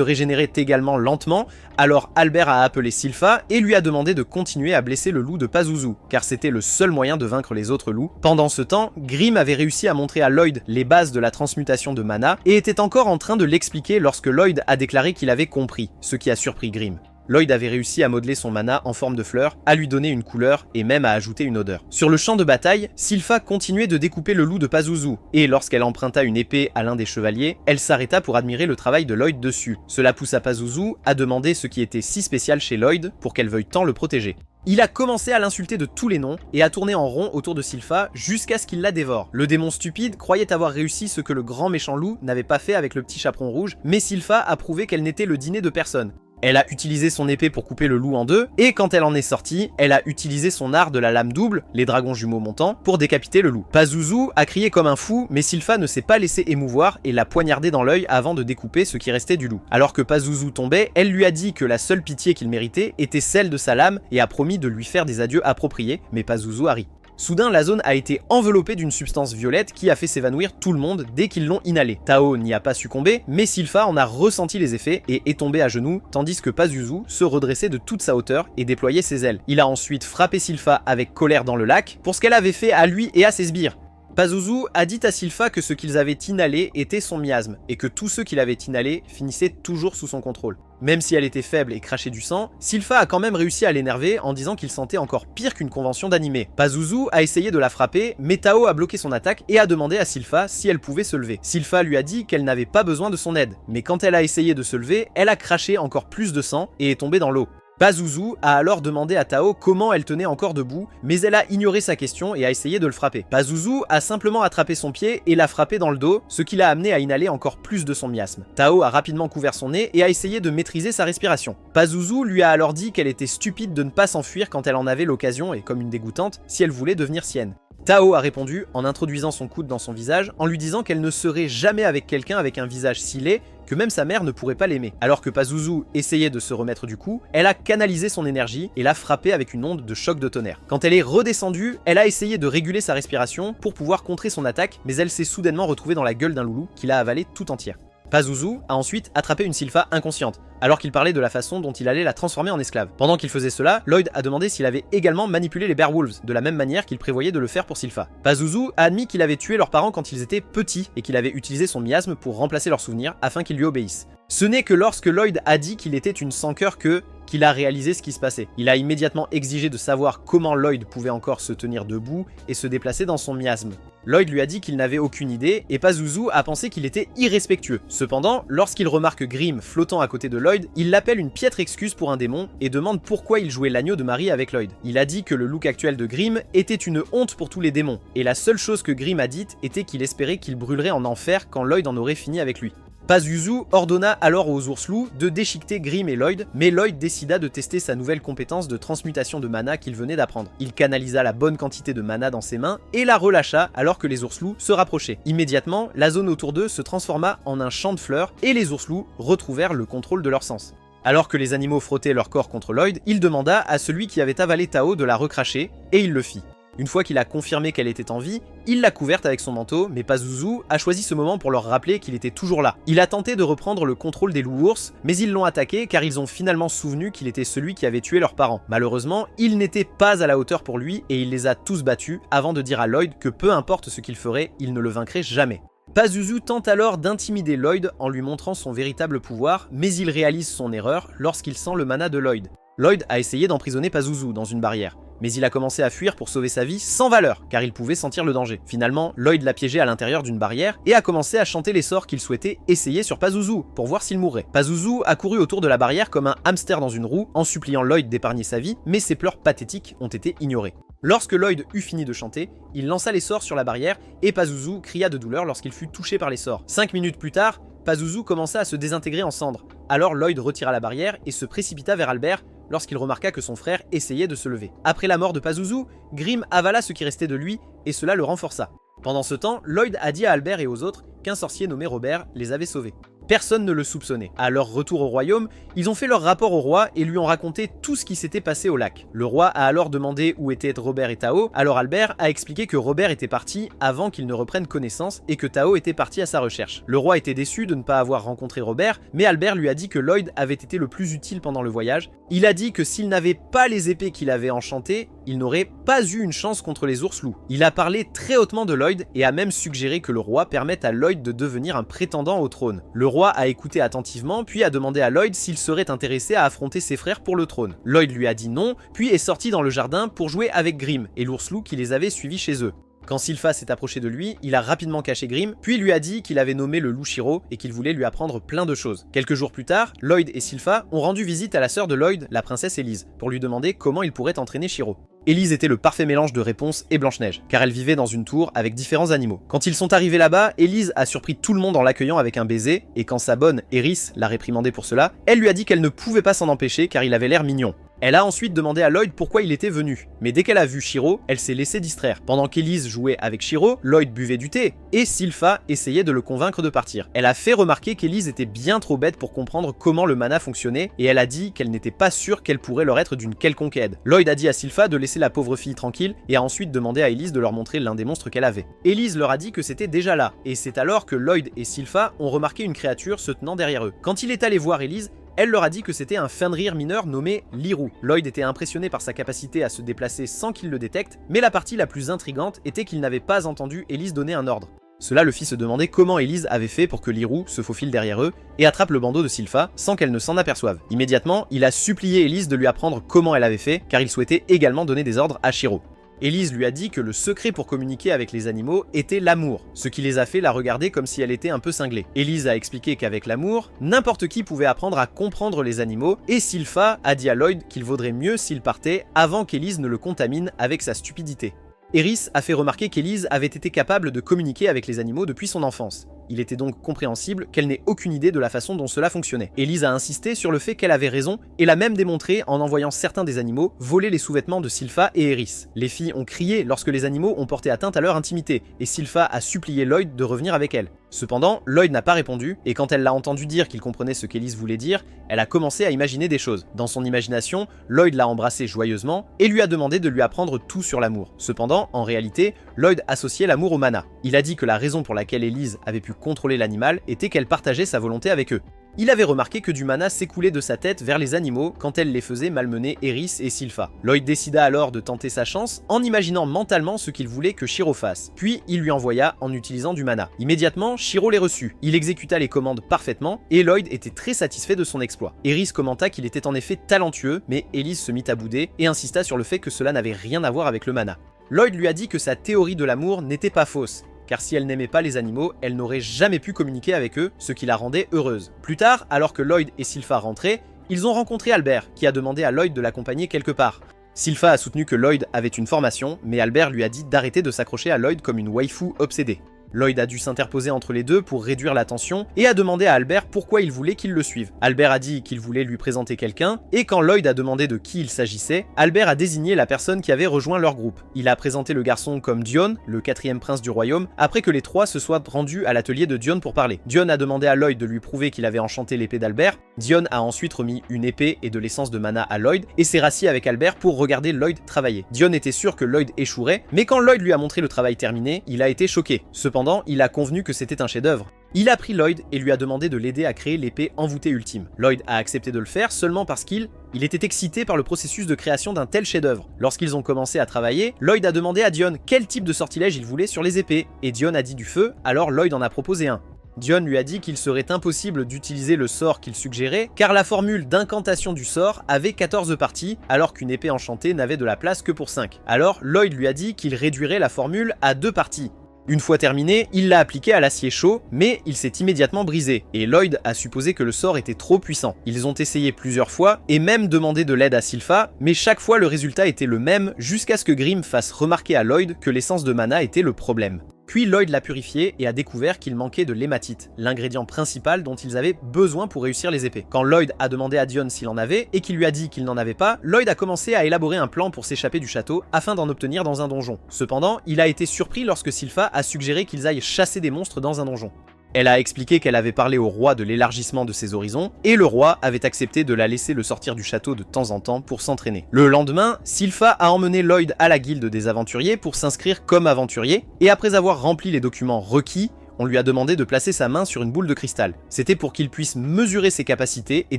régénéraient également lentement, alors Albert a appelé Silpha et lui a demandé de continuer à blesser le loup de Pazuzu, car c'était le seul moyen de vaincre les autres loups. Pendant ce temps, Grimm avait réussi à montrer à Lloyd les bases de la transmutation de mana, et était encore en train de l'expliquer lorsque Lloyd a déclaré qu'il avait compris, ce qui a surpris Grimm. Lloyd avait réussi à modeler son mana en forme de fleur, à lui donner une couleur et même à ajouter une odeur. Sur le champ de bataille, Silpha continuait de découper le loup de Pazuzu, et lorsqu'elle emprunta une épée à l'un des chevaliers, elle s'arrêta pour admirer le travail de Lloyd dessus. Cela poussa Pazuzu à demander ce qui était si spécial chez Lloyd pour qu'elle veuille tant le protéger. Il a commencé à l'insulter de tous les noms et à tourner en rond autour de Silpha jusqu'à ce qu'il la dévore. Le démon stupide croyait avoir réussi ce que le grand méchant loup n'avait pas fait avec le petit chaperon rouge, mais Silpha a prouvé qu'elle n'était le dîner de personne. Elle a utilisé son épée pour couper le loup en deux, et quand elle en est sortie, elle a utilisé son art de la lame double, les dragons jumeaux montants, pour décapiter le loup. Pazuzu a crié comme un fou, mais Silpha ne s'est pas laissé émouvoir et l'a poignardé dans l'œil avant de découper ce qui restait du loup. Alors que Pazuzu tombait, elle lui a dit que la seule pitié qu'il méritait était celle de sa lame et a promis de lui faire des adieux appropriés, mais Pazuzu a ri. Soudain, la zone a été enveloppée d'une substance violette qui a fait s'évanouir tout le monde dès qu'ils l'ont inhalé. Tao n'y a pas succombé, mais Sylpha en a ressenti les effets et est tombé à genoux, tandis que Pazuzu se redressait de toute sa hauteur et déployait ses ailes. Il a ensuite frappé Sylpha avec colère dans le lac pour ce qu'elle avait fait à lui et à ses sbires. Pazuzu a dit à Sylpha que ce qu'ils avaient inhalé était son miasme, et que tous ceux qu'il avait inhalé finissaient toujours sous son contrôle. Même si elle était faible et crachait du sang, Sylpha a quand même réussi à l'énerver en disant qu'il sentait encore pire qu'une convention d'animé. Pazuzu a essayé de la frapper, mais Tao a bloqué son attaque et a demandé à Sylpha si elle pouvait se lever. Sylpha lui a dit qu'elle n'avait pas besoin de son aide, mais quand elle a essayé de se lever, elle a craché encore plus de sang et est tombée dans l'eau. Pazuzu a alors demandé à Tao comment elle tenait encore debout, mais elle a ignoré sa question et a essayé de le frapper. Pazuzu a simplement attrapé son pied et l'a frappé dans le dos, ce qui l'a amené à inhaler encore plus de son miasme. Tao a rapidement couvert son nez et a essayé de maîtriser sa respiration. Pazuzu lui a alors dit qu'elle était stupide de ne pas s'enfuir quand elle en avait l'occasion et comme une dégoûtante, si elle voulait devenir sienne. Tao a répondu en introduisant son coude dans son visage, en lui disant qu'elle ne serait jamais avec quelqu'un avec un visage si laid, que même sa mère ne pourrait pas l'aimer. Alors que Pazuzu essayait de se remettre du coup, elle a canalisé son énergie et l'a frappé avec une onde de choc de tonnerre. Quand elle est redescendue, elle a essayé de réguler sa respiration pour pouvoir contrer son attaque, mais elle s'est soudainement retrouvée dans la gueule d'un loulou qui l'a avalée tout entière. Pazuzu a ensuite attrapé une Sylpha inconsciente, alors qu'il parlait de la façon dont il allait la transformer en esclave. Pendant qu'il faisait cela, Lloyd a demandé s'il avait également manipulé les Bearwolves, de la même manière qu'il prévoyait de le faire pour Sylpha. Pazuzu a admis qu'il avait tué leurs parents quand ils étaient petits, et qu'il avait utilisé son miasme pour remplacer leurs souvenirs afin qu'ils lui obéissent. Ce n'est que lorsque Lloyd a dit qu'il était une sans-cœur qu'il a réalisé ce qui se passait. Il a immédiatement exigé de savoir comment Lloyd pouvait encore se tenir debout et se déplacer dans son miasme. Lloyd lui a dit qu'il n'avait aucune idée, et Pazuzu a pensé qu'il était irrespectueux. Cependant, lorsqu'il remarque Grimm flottant à côté de Lloyd, il l'appelle une piètre excuse pour un démon, et demande pourquoi il jouait l'agneau de Marie avec Lloyd. Il a dit que le look actuel de Grimm était une honte pour tous les démons, et la seule chose que Grimm a dite était qu'il espérait qu'il brûlerait en enfer quand Lloyd en aurait fini avec lui. Pazuzu ordonna alors aux ours loups de déchiqueter Grimm et Lloyd, mais Lloyd décida de tester sa nouvelle compétence de transmutation de mana qu'il venait d'apprendre. Il canalisa la bonne quantité de mana dans ses mains et la relâcha alors que les ours loups se rapprochaient. Immédiatement, la zone autour d'eux se transforma en un champ de fleurs et les ours loups retrouvèrent le contrôle de leurs sens. Alors que les animaux frottaient leur corps contre Lloyd, il demanda à celui qui avait avalé Tao de la recracher, et il le fit. Une fois qu'il a confirmé qu'elle était en vie, il l'a couverte avec son manteau, mais Pazuzu a choisi ce moment pour leur rappeler qu'il était toujours là. Il a tenté de reprendre le contrôle des loups-ours, mais ils l'ont attaqué car ils ont finalement souvenu qu'il était celui qui avait tué leurs parents. Malheureusement, il n'était pas à la hauteur pour lui et il les a tous battus avant de dire à Lloyd que peu importe ce qu'il ferait, il ne le vaincrait jamais. Pazuzu tente alors d'intimider Lloyd en lui montrant son véritable pouvoir, mais il réalise son erreur lorsqu'il sent le mana de Lloyd. Lloyd a essayé d'emprisonner Pazuzu dans une barrière, mais il a commencé à fuir pour sauver sa vie sans valeur, car il pouvait sentir le danger. Finalement, Lloyd l'a piégé à l'intérieur d'une barrière et a commencé à chanter les sorts qu'il souhaitait essayer sur Pazuzu, pour voir s'il mourrait. Pazuzu a couru autour de la barrière comme un hamster dans une roue, en suppliant Lloyd d'épargner sa vie, mais ses pleurs pathétiques ont été ignorés. Lorsque Lloyd eut fini de chanter, il lança les sorts sur la barrière et Pazuzu cria de douleur lorsqu'il fut touché par les sorts. 5 minutes plus tard, Pazuzu commença à se désintégrer en cendres. Alors Lloyd retira la barrière et se précipita vers Albert lorsqu'il remarqua que son frère essayait de se lever. Après la mort de Pazuzu, Grimm avala ce qui restait de lui et cela le renforça. Pendant ce temps, Lloyd a dit à Albert et aux autres qu'un sorcier nommé Robert les avait sauvés. Personne ne le soupçonnait. À leur retour au royaume, ils ont fait leur rapport au roi et lui ont raconté tout ce qui s'était passé au lac. Le roi a alors demandé où étaient Robert et Tao, alors Albert a expliqué que Robert était parti avant qu'il ne reprenne connaissance et que Tao était parti à sa recherche. Le roi était déçu de ne pas avoir rencontré Robert, mais Albert lui a dit que Lloyd avait été le plus utile pendant le voyage. Il a dit que s'il n'avait pas les épées qu'il avait enchantées, il n'aurait pas eu une chance contre les ours loups. Il a parlé très hautement de Lloyd et a même suggéré que le roi permette à Lloyd de devenir un prétendant au trône. Le roi a écouté attentivement, puis a demandé à Lloyd s'il serait intéressé à affronter ses frères pour le trône. Lloyd lui a dit non, puis est sorti dans le jardin pour jouer avec Grimm et l'ours loup qui les avait suivis chez eux. Quand Sylpha s'est approché de lui, il a rapidement caché Grimm, puis lui a dit qu'il avait nommé le loup Shiro et qu'il voulait lui apprendre plein de choses. Quelques jours plus tard, Lloyd et Sylpha ont rendu visite à la sœur de Lloyd, la princesse Elise, pour lui demander comment il pourrait entraîner Shiro. Elise était le parfait mélange de Réponse et Blanche-Neige, car elle vivait dans une tour avec différents animaux. Quand ils sont arrivés là-bas, Elise a surpris tout le monde en l'accueillant avec un baiser, et quand sa bonne, Eris, l'a réprimandé pour cela, elle lui a dit qu'elle ne pouvait pas s'en empêcher car il avait l'air mignon. Elle a ensuite demandé à Lloyd pourquoi il était venu, mais dès qu'elle a vu Shiro, elle s'est laissée distraire. Pendant qu'Elise jouait avec Shiro, Lloyd buvait du thé, et Sylpha essayait de le convaincre de partir. Elle a fait remarquer qu'Elise était bien trop bête pour comprendre comment le mana fonctionnait, et elle a dit qu'elle n'était pas sûre qu'elle pourrait leur être d'une quelconque aide. Lloyd a dit à Sylpha de laisser la pauvre fille tranquille, et a ensuite demandé à Elise de leur montrer l'un des monstres qu'elle avait. Elise leur a dit que c'était déjà là, et c'est alors que Lloyd et Sylpha ont remarqué une créature se tenant derrière eux. Quand il est allé voir Elise, elle leur a dit que c'était un Fenrir mineur nommé Liru. Lloyd était impressionné par sa capacité à se déplacer sans qu'il le détecte, mais la partie la plus intrigante était qu'il n'avait pas entendu Elise donner un ordre. Cela le fit se demander comment Elise avait fait pour que Liru se faufile derrière eux et attrape le bandeau de Sylpha sans qu'elle ne s'en aperçoive. Immédiatement, il a supplié Elise de lui apprendre comment elle avait fait, car il souhaitait également donner des ordres à Shiro. Elise lui a dit que le secret pour communiquer avec les animaux était l'amour, ce qui les a fait la regarder comme si elle était un peu cinglée. Elise a expliqué qu'avec l'amour, n'importe qui pouvait apprendre à comprendre les animaux, et Sylpha a dit à Lloyd qu'il vaudrait mieux s'il partait avant qu'Elise ne le contamine avec sa stupidité. Eris a fait remarquer qu'Elise avait été capable de communiquer avec les animaux depuis son enfance. Il était donc compréhensible qu'elle n'ait aucune idée de la façon dont cela fonctionnait. Elise a insisté sur le fait qu'elle avait raison et l'a même démontré en envoyant certains des animaux voler les sous-vêtements de Sylpha et Eris. Les filles ont crié lorsque les animaux ont porté atteinte à leur intimité et Sylpha a supplié Lloyd de revenir avec elle. Cependant, Lloyd n'a pas répondu et quand elle l'a entendu dire qu'il comprenait ce qu'Elise voulait dire, elle a commencé à imaginer des choses. Dans son imagination, Lloyd l'a embrassée joyeusement et lui a demandé de lui apprendre tout sur l'amour. Cependant, en réalité, Lloyd associait l'amour au mana. Il a dit que la raison pour laquelle Elise avait pu contrôler l'animal était qu'elle partageait sa volonté avec eux. Il avait remarqué que du mana s'écoulait de sa tête vers les animaux quand elle les faisait malmener Eris et Sylpha. Lloyd décida alors de tenter sa chance en imaginant mentalement ce qu'il voulait que Shiro fasse, puis il lui envoya en utilisant du mana. Immédiatement, Shiro les reçut. Il exécuta les commandes parfaitement et Lloyd était très satisfait de son exploit. Eris commenta qu'il était en effet talentueux, mais Elise se mit à bouder et insista sur le fait que cela n'avait rien à voir avec le mana. Lloyd lui a dit que sa théorie de l'amour n'était pas fausse, car si elle n'aimait pas les animaux, elle n'aurait jamais pu communiquer avec eux, ce qui la rendait heureuse. Plus tard, alors que Lloyd et Sylpha rentraient, ils ont rencontré Albert, qui a demandé à Lloyd de l'accompagner quelque part. Sylpha a soutenu que Lloyd avait une formation, mais Albert lui a dit d'arrêter de s'accrocher à Lloyd comme une waifu obsédée. Lloyd a dû s'interposer entre les deux pour réduire la tension et a demandé à Albert pourquoi il voulait qu'il le suive. Albert a dit qu'il voulait lui présenter quelqu'un et quand Lloyd a demandé de qui il s'agissait, Albert a désigné la personne qui avait rejoint leur groupe. Il a présenté le garçon comme Dion, le 4e prince du royaume, après que les trois se soient rendus à l'atelier de Dion pour parler. Dion a demandé à Lloyd de lui prouver qu'il avait enchanté l'épée d'Albert. Dion a ensuite remis une épée et de l'essence de mana à Lloyd et s'est rassis avec Albert pour regarder Lloyd travailler. Dion était sûr que Lloyd échouerait, mais quand Lloyd lui a montré le travail terminé, il a été choqué. Cependant, il a convenu que c'était un chef-d'œuvre. Il a pris Lloyd et lui a demandé de l'aider à créer l'épée envoûtée ultime. Lloyd a accepté de le faire seulement parce qu'il était excité par le processus de création d'un tel chef-d'œuvre. Lorsqu'ils ont commencé à travailler, Lloyd a demandé à Dion quel type de sortilège il voulait sur les épées, et Dion a dit du feu, alors Lloyd en a proposé un. Dion lui a dit qu'il serait impossible d'utiliser le sort qu'il suggérait, car la formule d'incantation du sort avait 14 parties, alors qu'une épée enchantée n'avait de la place que pour 5. Alors Lloyd lui a dit qu'il réduirait la formule à 2 parties. Une fois terminé, il l'a appliqué à l'acier chaud, mais il s'est immédiatement brisé, et Lloyd a supposé que le sort était trop puissant. Ils ont essayé plusieurs fois, et même demandé de l'aide à Sylpha, mais chaque fois le résultat était le même, jusqu'à ce que Grimm fasse remarquer à Lloyd que l'essence de mana était le problème. Puis Lloyd l'a purifié et a découvert qu'il manquait de l'hématite, l'ingrédient principal dont ils avaient besoin pour réussir les épées. Quand Lloyd a demandé à Dion s'il en avait et qu'il lui a dit qu'il n'en avait pas, Lloyd a commencé à élaborer un plan pour s'échapper du château afin d'en obtenir dans un donjon. Cependant, il a été surpris lorsque Sylpha a suggéré qu'ils aillent chasser des monstres dans un donjon. Elle a expliqué qu'elle avait parlé au roi de l'élargissement de ses horizons, et le roi avait accepté de la laisser le sortir du château de temps en temps pour s'entraîner. Le lendemain, Sylpha a emmené Lloyd à la guilde des aventuriers pour s'inscrire comme aventurier, et après avoir rempli les documents requis, on lui a demandé de placer sa main sur une boule de cristal. C'était pour qu'il puisse mesurer ses capacités et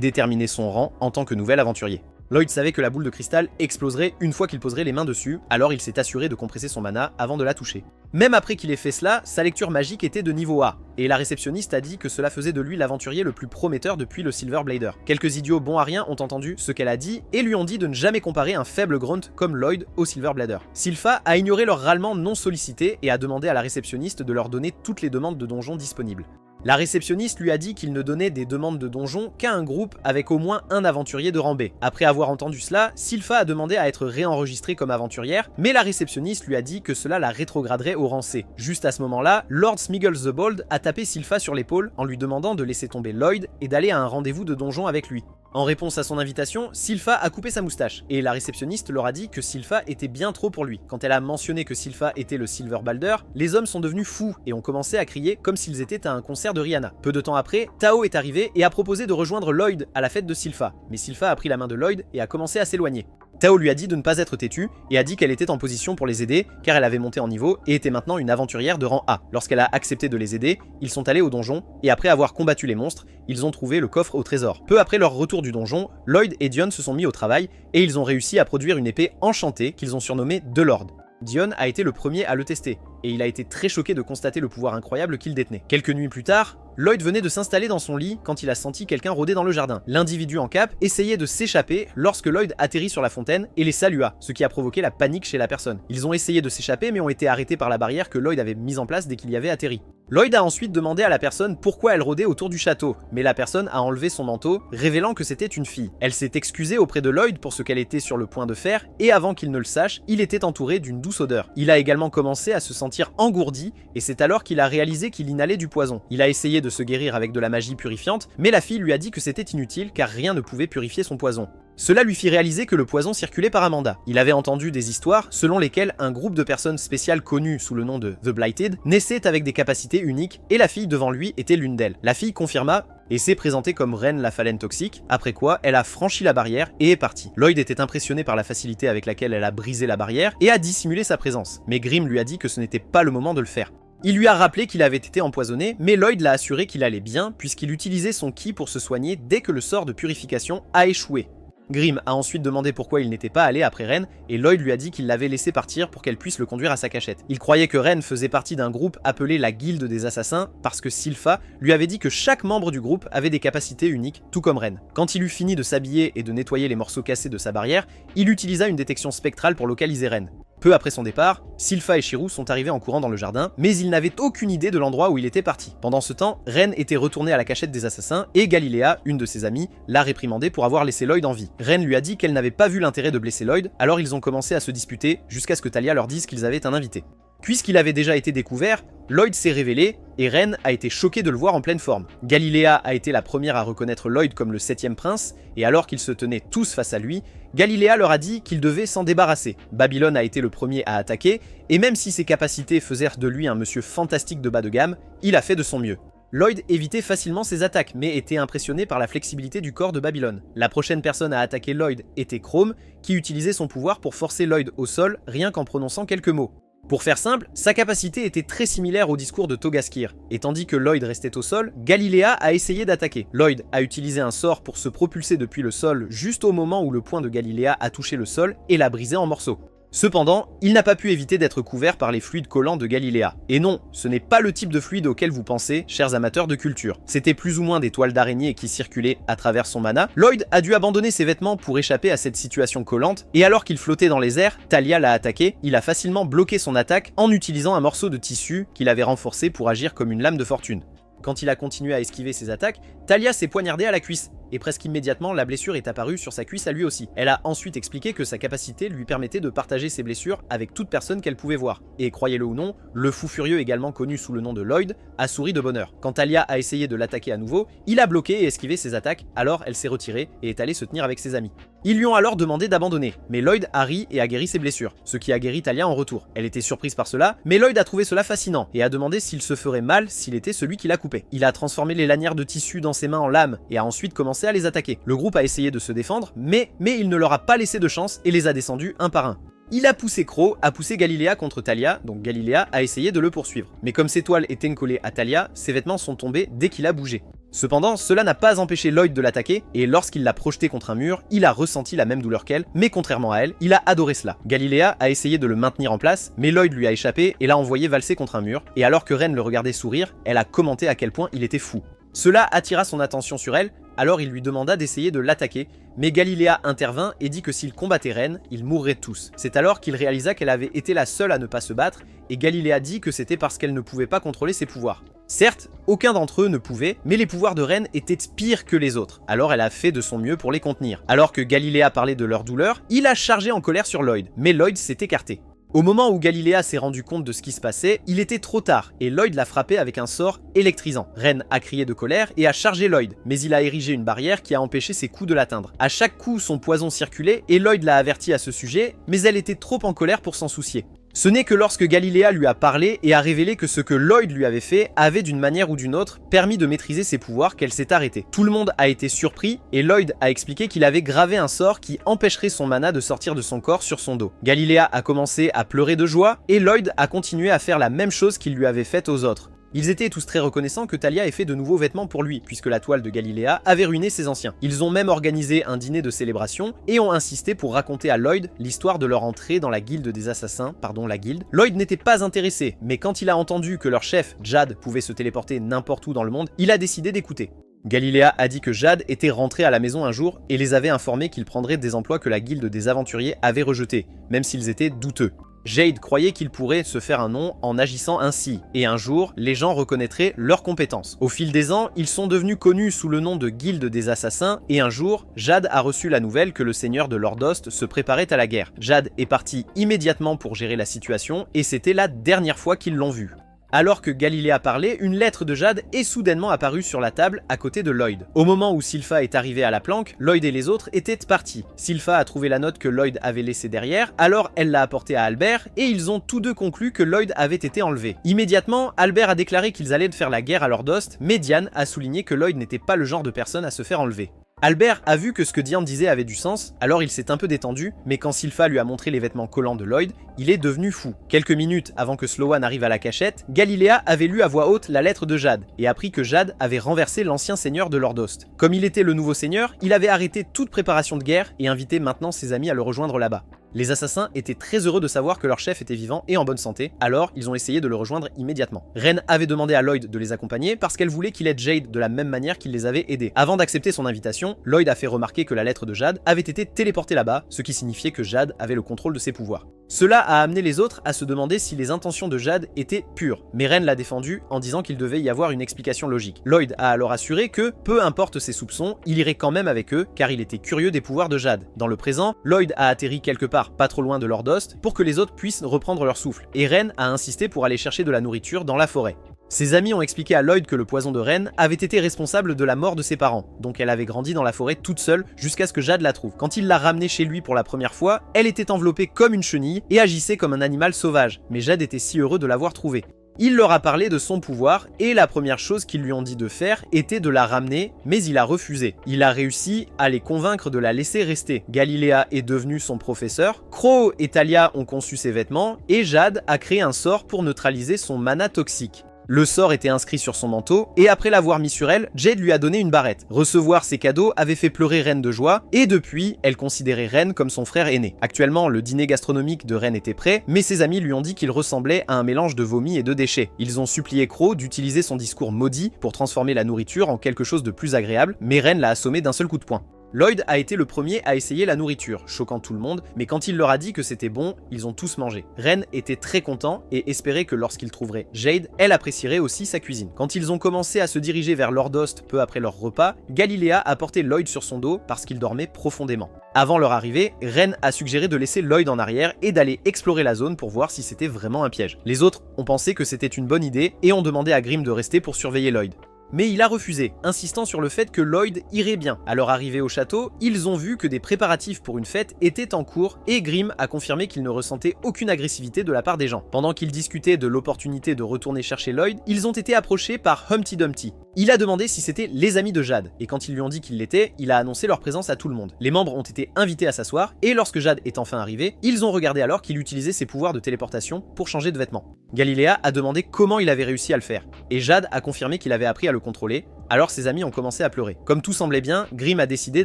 déterminer son rang en tant que nouvel aventurier. Lloyd savait que la boule de cristal exploserait une fois qu'il poserait les mains dessus, alors il s'est assuré de compresser son mana avant de la toucher. Même après qu'il ait fait cela, sa lecture magique était de niveau A, et la réceptionniste a dit que cela faisait de lui l'aventurier le plus prometteur depuis le Silver Blader. Quelques idiots bons à rien ont entendu ce qu'elle a dit et lui ont dit de ne jamais comparer un faible grunt comme Lloyd au Silver Blader. Sylpha a ignoré leurs râlements non sollicités et a demandé à la réceptionniste de leur donner toutes les demandes de donjons disponibles. La réceptionniste lui a dit qu'il ne donnait des demandes de donjon qu'à un groupe avec au moins un aventurier de rang B. Après avoir entendu cela, Sylpha a demandé à être réenregistrée comme aventurière, mais la réceptionniste lui a dit que cela la rétrograderait au rang C. Juste à ce moment-là, Lord Smeagol the Bold a tapé Sylpha sur l'épaule en lui demandant de laisser tomber Lloyd et d'aller à un rendez-vous de donjon avec lui. En réponse à son invitation, Sylpha a coupé sa moustache, et la réceptionniste leur a dit que Sylpha était bien trop pour lui. Quand elle a mentionné que Sylpha était le Silver Balder, les hommes sont devenus fous et ont commencé à crier comme s'ils étaient à un concert de Rihanna. Peu de temps après, Tao est arrivé et a proposé de rejoindre Lloyd à la fête de Sylpha, mais Sylpha a pris la main de Lloyd et a commencé à s'éloigner. Tao lui a dit de ne pas être têtue et a dit qu'elle était en position pour les aider car elle avait monté en niveau et était maintenant une aventurière de rang A. Lorsqu'elle a accepté de les aider, ils sont allés au donjon et après avoir combattu les monstres, ils ont trouvé le coffre au trésor. Peu après leur retour du donjon, Lloyd et Dion se sont mis au travail et ils ont réussi à produire une épée enchantée qu'ils ont surnommée The Lord. Dion a été le premier à le tester, et il a été très choqué de constater le pouvoir incroyable qu'il détenait. Quelques nuits plus tard, Lloyd venait de s'installer dans son lit quand il a senti quelqu'un rôder dans le jardin. L'individu en cape essayait de s'échapper lorsque Lloyd atterrit sur la fontaine et les salua, ce qui a provoqué la panique chez la personne. Ils ont essayé de s'échapper mais ont été arrêtés par la barrière que Lloyd avait mise en place dès qu'il y avait atterri. Lloyd a ensuite demandé à la personne pourquoi elle rôdait autour du château, mais la personne a enlevé son manteau, révélant que c'était une fille. Elle s'est excusée auprès de Lloyd pour ce qu'elle était sur le point de faire, et avant qu'il ne le sache, il était entouré d'une douce odeur. Il a également commencé à se sentir engourdi, et c'est alors qu'il a réalisé qu'il inhalait du poison. Il a essayé de se guérir avec de la magie purifiante, mais la fille lui a dit que c'était inutile car rien ne pouvait purifier son poison. Cela lui fit réaliser que le poison circulait par Amanda. Il avait entendu des histoires selon lesquelles un groupe de personnes spéciales connues sous le nom de The Blighted naissait avec des capacités uniques et la fille devant lui était l'une d'elles. La fille confirma et s'est présentée comme Ren la phalène toxique, après quoi elle a franchi la barrière et est partie. Lloyd était impressionné par la facilité avec laquelle elle a brisé la barrière et a dissimulé sa présence, mais Grimm lui a dit que ce n'était pas le moment de le faire. Il lui a rappelé qu'il avait été empoisonné, mais Lloyd l'a assuré qu'il allait bien puisqu'il utilisait son ki pour se soigner dès que le sort de purification a échoué. Grimm a ensuite demandé pourquoi il n'était pas allé après Ren, et Lloyd lui a dit qu'il l'avait laissé partir pour qu'elle puisse le conduire à sa cachette. Il croyait que Ren faisait partie d'un groupe appelé la Guilde des Assassins, parce que Sylpha lui avait dit que chaque membre du groupe avait des capacités uniques, tout comme Ren. Quand il eut fini de s'habiller et de nettoyer les morceaux cassés de sa barrière, il utilisa une détection spectrale pour localiser Ren. Peu après son départ, Sylpha et Shirou sont arrivés en courant dans le jardin, mais ils n'avaient aucune idée de l'endroit où il était parti. Pendant ce temps, Ren était retourné à la cachette des assassins et Galilea, une de ses amies, l'a réprimandé pour avoir laissé Lloyd en vie. Ren lui a dit qu'elle n'avait pas vu l'intérêt de blesser Lloyd, alors ils ont commencé à se disputer jusqu'à ce que Talia leur dise qu'ils avaient un invité. Puisqu'il avait déjà été découvert, Lloyd s'est révélé et Ren a été choqué de le voir en pleine forme. Galilea a été la première à reconnaître Lloyd comme le 7e prince, et alors qu'ils se tenaient tous face à lui, Galilea leur a dit qu'ils devaient s'en débarrasser. Babylone a été le premier à attaquer, et même si ses capacités faisaient de lui un monsieur fantastique de bas de gamme, il a fait de son mieux. Lloyd évitait facilement ses attaques, mais était impressionné par la flexibilité du corps de Babylone. La prochaine personne à attaquer Lloyd était Chrome, qui utilisait son pouvoir pour forcer Lloyd au sol rien qu'en prononçant quelques mots. Pour faire simple, sa capacité était très similaire au discours de Togaskir, et tandis que Lloyd restait au sol, Galilea a essayé d'attaquer. Lloyd a utilisé un sort pour se propulser depuis le sol juste au moment où le poing de Galilea a touché le sol et l'a brisé en morceaux. Cependant, il n'a pas pu éviter d'être couvert par les fluides collants de Galilea. Et non, ce n'est pas le type de fluide auquel vous pensez, chers amateurs de culture. C'était plus ou moins des toiles d'araignée qui circulaient à travers son mana. Lloyd a dû abandonner ses vêtements pour échapper à cette situation collante, et alors qu'il flottait dans les airs, Talia l'a attaqué, il a facilement bloqué son attaque en utilisant un morceau de tissu qu'il avait renforcé pour agir comme une lame de fortune. Quand il a continué à esquiver ses attaques, Talia s'est poignardée à la cuisse, et presque immédiatement la blessure est apparue sur sa cuisse à lui aussi. Elle a ensuite expliqué que sa capacité lui permettait de partager ses blessures avec toute personne qu'elle pouvait voir. Et croyez-le ou non, le fou furieux également connu sous le nom de Lloyd a souri de bonheur. Quand Talia a essayé de l'attaquer à nouveau, il a bloqué et esquivé ses attaques, alors elle s'est retirée et est allée se tenir avec ses amis. Ils lui ont alors demandé d'abandonner, mais Lloyd a ri et a guéri ses blessures, ce qui a guéri Talia en retour. Elle était surprise par cela, mais Lloyd a trouvé cela fascinant et a demandé s'il se ferait mal s'il était celui qui la coupait. Il a transformé les lanières de tissu dans ses mains en lames et a ensuite commencé à les attaquer. Le groupe a essayé de se défendre, mais il ne leur a pas laissé de chance et les a descendus un par un. Il a poussé Crow, a poussé Galilea contre Talia, donc Galilea a essayé de le poursuivre. Mais comme ses toiles étaient collées à Talia, ses vêtements sont tombés dès qu'il a bougé. Cependant, cela n'a pas empêché Lloyd de l'attaquer, et lorsqu'il l'a projeté contre un mur, il a ressenti la même douleur qu'elle, mais contrairement à elle, il a adoré cela. Galilea a essayé de le maintenir en place, mais Lloyd lui a échappé et l'a envoyé valser contre un mur, et alors que Ren le regardait sourire, elle a commenté à quel point il était fou. Cela attira son attention sur elle, alors il lui demanda d'essayer de l'attaquer, mais Galilea intervint et dit que s'il combattait Ren, ils mourraient tous. C'est alors qu'il réalisa qu'elle avait été la seule à ne pas se battre, et Galilea dit que c'était parce qu'elle ne pouvait pas contrôler ses pouvoirs. Certes, aucun d'entre eux ne pouvait, mais les pouvoirs de Ren étaient pires que les autres, alors elle a fait de son mieux pour les contenir. Alors que Galilea parlait de leur douleur, il a chargé en colère sur Lloyd, mais Lloyd s'est écarté. Au moment où Galilea s'est rendu compte de ce qui se passait, il était trop tard et Lloyd l'a frappé avec un sort électrisant. Ren a crié de colère et a chargé Lloyd, mais il a érigé une barrière qui a empêché ses coups de l'atteindre. À chaque coup, son poison circulait et Lloyd l'a averti à ce sujet, mais elle était trop en colère pour s'en soucier. Ce n'est que lorsque Galilea lui a parlé et a révélé que ce que Lloyd lui avait fait avait d'une manière ou d'une autre permis de maîtriser ses pouvoirs qu'elle s'est arrêtée. Tout le monde a été surpris et Lloyd a expliqué qu'il avait gravé un sort qui empêcherait son mana de sortir de son corps sur son dos. Galilea a commencé à pleurer de joie et Lloyd a continué à faire la même chose qu'il lui avait faite aux autres. Ils étaient tous très reconnaissants que Thalia ait fait de nouveaux vêtements pour lui, puisque la toile de Galilea avait ruiné ses anciens. Ils ont même organisé un dîner de célébration, et ont insisté pour raconter à Lloyd l'histoire de leur entrée dans la guilde des assassins, la guilde. Lloyd n'était pas intéressé, mais quand il a entendu que leur chef, Jade, pouvait se téléporter n'importe où dans le monde, il a décidé d'écouter. Galilea a dit que Jade était rentré à la maison un jour et les avait informés qu'il prendrait des emplois que la guilde des aventuriers avait rejetés, même s'ils étaient douteux. Jade croyait qu'il pourrait se faire un nom en agissant ainsi, et un jour, les gens reconnaîtraient leurs compétences. Au fil des ans, ils sont devenus connus sous le nom de Guilde des Assassins, et un jour, Jade a reçu la nouvelle que le seigneur de Lordost se préparait à la guerre. Jade est parti immédiatement pour gérer la situation, et c'était la dernière fois qu'ils l'ont vu. Alors que Galilea parlait, une lettre de Jade est soudainement apparue sur la table à côté de Lloyd. Au moment où Sylpha est arrivé à la planque, Lloyd et les autres étaient partis. Sylpha a trouvé la note que Lloyd avait laissée derrière, alors elle l'a apportée à Albert, et ils ont tous deux conclu que Lloyd avait été enlevé. Immédiatement, Albert a déclaré qu'ils allaient faire la guerre à Lordost, mais Diane a souligné que Lloyd n'était pas le genre de personne à se faire enlever. Albert a vu que ce que Diane disait avait du sens, alors il s'est un peu détendu, mais quand Sylpha lui a montré les vêtements collants de Lloyd, il est devenu fou. Quelques minutes avant que Sloan arrive à la cachette, Galilea avait lu à voix haute la lettre de Jade, et appris que Jade avait renversé l'ancien seigneur de Lordost. Comme il était le nouveau seigneur, il avait arrêté toute préparation de guerre et invité maintenant ses amis à le rejoindre là-bas. Les assassins étaient très heureux de savoir que leur chef était vivant et en bonne santé, alors ils ont essayé de le rejoindre immédiatement. Ren avait demandé à Lloyd de les accompagner parce qu'elle voulait qu'il aide Jade de la même manière qu'il les avait aidés. Avant d'accepter son invitation, Lloyd a fait remarquer que la lettre de Jade avait été téléportée là-bas, ce qui signifiait que Jade avait le contrôle de ses pouvoirs. Cela a amené les autres à se demander si les intentions de Jade étaient pures, mais Ren l'a défendu en disant qu'il devait y avoir une explication logique. Lloyd a alors assuré que, peu importe ses soupçons, il irait quand même avec eux car il était curieux des pouvoirs de Jade. Dans le présent, Lloyd a atterri quelque part pas trop loin de Lordost pour que les autres puissent reprendre leur souffle, et Ren a insisté pour aller chercher de la nourriture dans la forêt. Ses amis ont expliqué à Lloyd que le poison de Ren avait été responsable de la mort de ses parents, donc elle avait grandi dans la forêt toute seule jusqu'à ce que Jade la trouve. Quand il l'a ramenée chez lui pour la première fois, elle était enveloppée comme une chenille et agissait comme un animal sauvage, mais Jade était si heureux de l'avoir trouvée. Il leur a parlé de son pouvoir et la première chose qu'ils lui ont dit de faire était de la ramener, mais il a refusé. Il a réussi à les convaincre de la laisser rester. Galilea est devenu son professeur, Crow et Thalia ont conçu ses vêtements et Jade a créé un sort pour neutraliser son mana toxique. Le sort était inscrit sur son manteau, et après l'avoir mis sur elle, Jade lui a donné une barrette. Recevoir ces cadeaux avait fait pleurer Ren de joie, et depuis, elle considérait Ren comme son frère aîné. Actuellement, le dîner gastronomique de Ren était prêt, mais ses amis lui ont dit qu'il ressemblait à un mélange de vomi et de déchets. Ils ont supplié Crow d'utiliser son discours maudit pour transformer la nourriture en quelque chose de plus agréable, mais Ren l'a assommé d'un seul coup de poing. Lloyd a été le premier à essayer la nourriture, choquant tout le monde, mais quand il leur a dit que c'était bon, ils ont tous mangé. Ren était très content et espérait que lorsqu'il trouverait Jade, elle apprécierait aussi sa cuisine. Quand ils ont commencé à se diriger vers Lordost peu après leur repas, Galilea a porté Lloyd sur son dos parce qu'il dormait profondément. Avant leur arrivée, Ren a suggéré de laisser Lloyd en arrière et d'aller explorer la zone pour voir si c'était vraiment un piège. Les autres ont pensé que c'était une bonne idée et ont demandé à Grimm de rester pour surveiller Lloyd. Mais il a refusé, insistant sur le fait que Lloyd irait bien. À leur arrivée au château, ils ont vu que des préparatifs pour une fête étaient en cours et Grimm a confirmé qu'il ne ressentait aucune agressivité de la part des gens. Pendant qu'ils discutaient de l'opportunité de retourner chercher Lloyd, ils ont été approchés par Humpty Dumpty. Il a demandé si c'était les amis de Jade, et quand ils lui ont dit qu'ils l'étaient, il a annoncé leur présence à tout le monde. Les membres ont été invités à s'asseoir, et lorsque Jade est enfin arrivé, ils ont regardé alors qu'il utilisait ses pouvoirs de téléportation pour changer de vêtements. Galilea a demandé comment il avait réussi à le faire, et Jade a confirmé qu'il avait appris à le contrôler, alors ses amis ont commencé à pleurer. Comme tout semblait bien, Grimm a décidé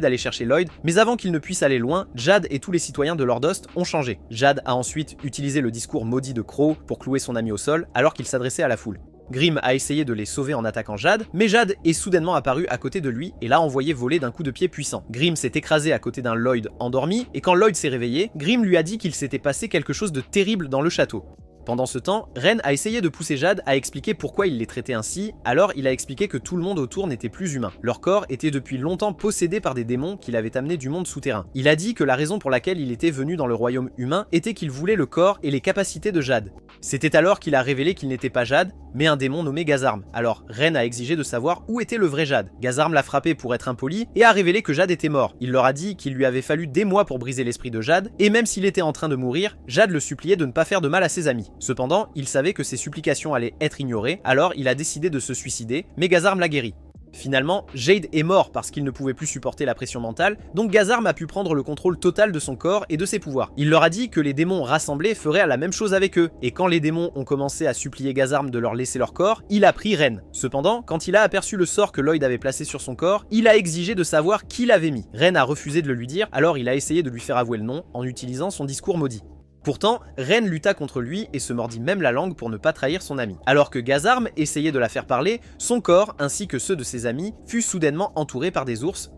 d'aller chercher Lloyd, mais avant qu'il ne puisse aller loin, Jade et tous les citoyens de Lordost ont changé. Jade a ensuite utilisé le discours maudit de Crow pour clouer son ami au sol, alors qu'il s'adressait à la foule. Grimm a essayé de les sauver en attaquant Jade, mais Jade est soudainement apparu à côté de lui et l'a envoyé voler d'un coup de pied puissant. Grimm s'est écrasé à côté d'un Lloyd endormi, et quand Lloyd s'est réveillé, Grimm lui a dit qu'il s'était passé quelque chose de terrible dans le château. Pendant ce temps, Ren a essayé de pousser Jade à expliquer pourquoi il les traitait ainsi, alors il a expliqué que tout le monde autour n'était plus humain. Leur corps était depuis longtemps possédé par des démons qu'il avait amenés du monde souterrain. Il a dit que la raison pour laquelle il était venu dans le royaume humain était qu'il voulait le corps et les capacités de Jade. C'était alors qu'il a révélé qu'il n'était pas Jade, mais un démon nommé Gazarm. Alors Ren a exigé de savoir où était le vrai Jade. Gazarm l'a frappé pour être impoli et a révélé que Jade était mort. Il leur a dit qu'il lui avait fallu des mois pour briser l'esprit de Jade, et même s'il était en train de mourir, Jade le suppliait de ne pas faire de mal à ses amis. Cependant, il savait que ses supplications allaient être ignorées, alors il a décidé de se suicider, mais Gazarm l'a guéri. Finalement, Jade est mort parce qu'il ne pouvait plus supporter la pression mentale, donc Gazarm a pu prendre le contrôle total de son corps et de ses pouvoirs. Il leur a dit que les démons rassemblés feraient la même chose avec eux, et quand les démons ont commencé à supplier Gazarm de leur laisser leur corps, il a pris Ren. Cependant, quand il a aperçu le sort que Lloyd avait placé sur son corps, il a exigé de savoir qui l'avait mis. Ren a refusé de le lui dire, alors il a essayé de lui faire avouer le nom en utilisant son discours maudit. Pourtant, Ren lutta contre lui et se mordit même la langue pour ne pas trahir son ami. Alors que Gazarm essayait de la faire parler, son corps, ainsi que ceux de ses amis, fut soudainement entouré par des ours,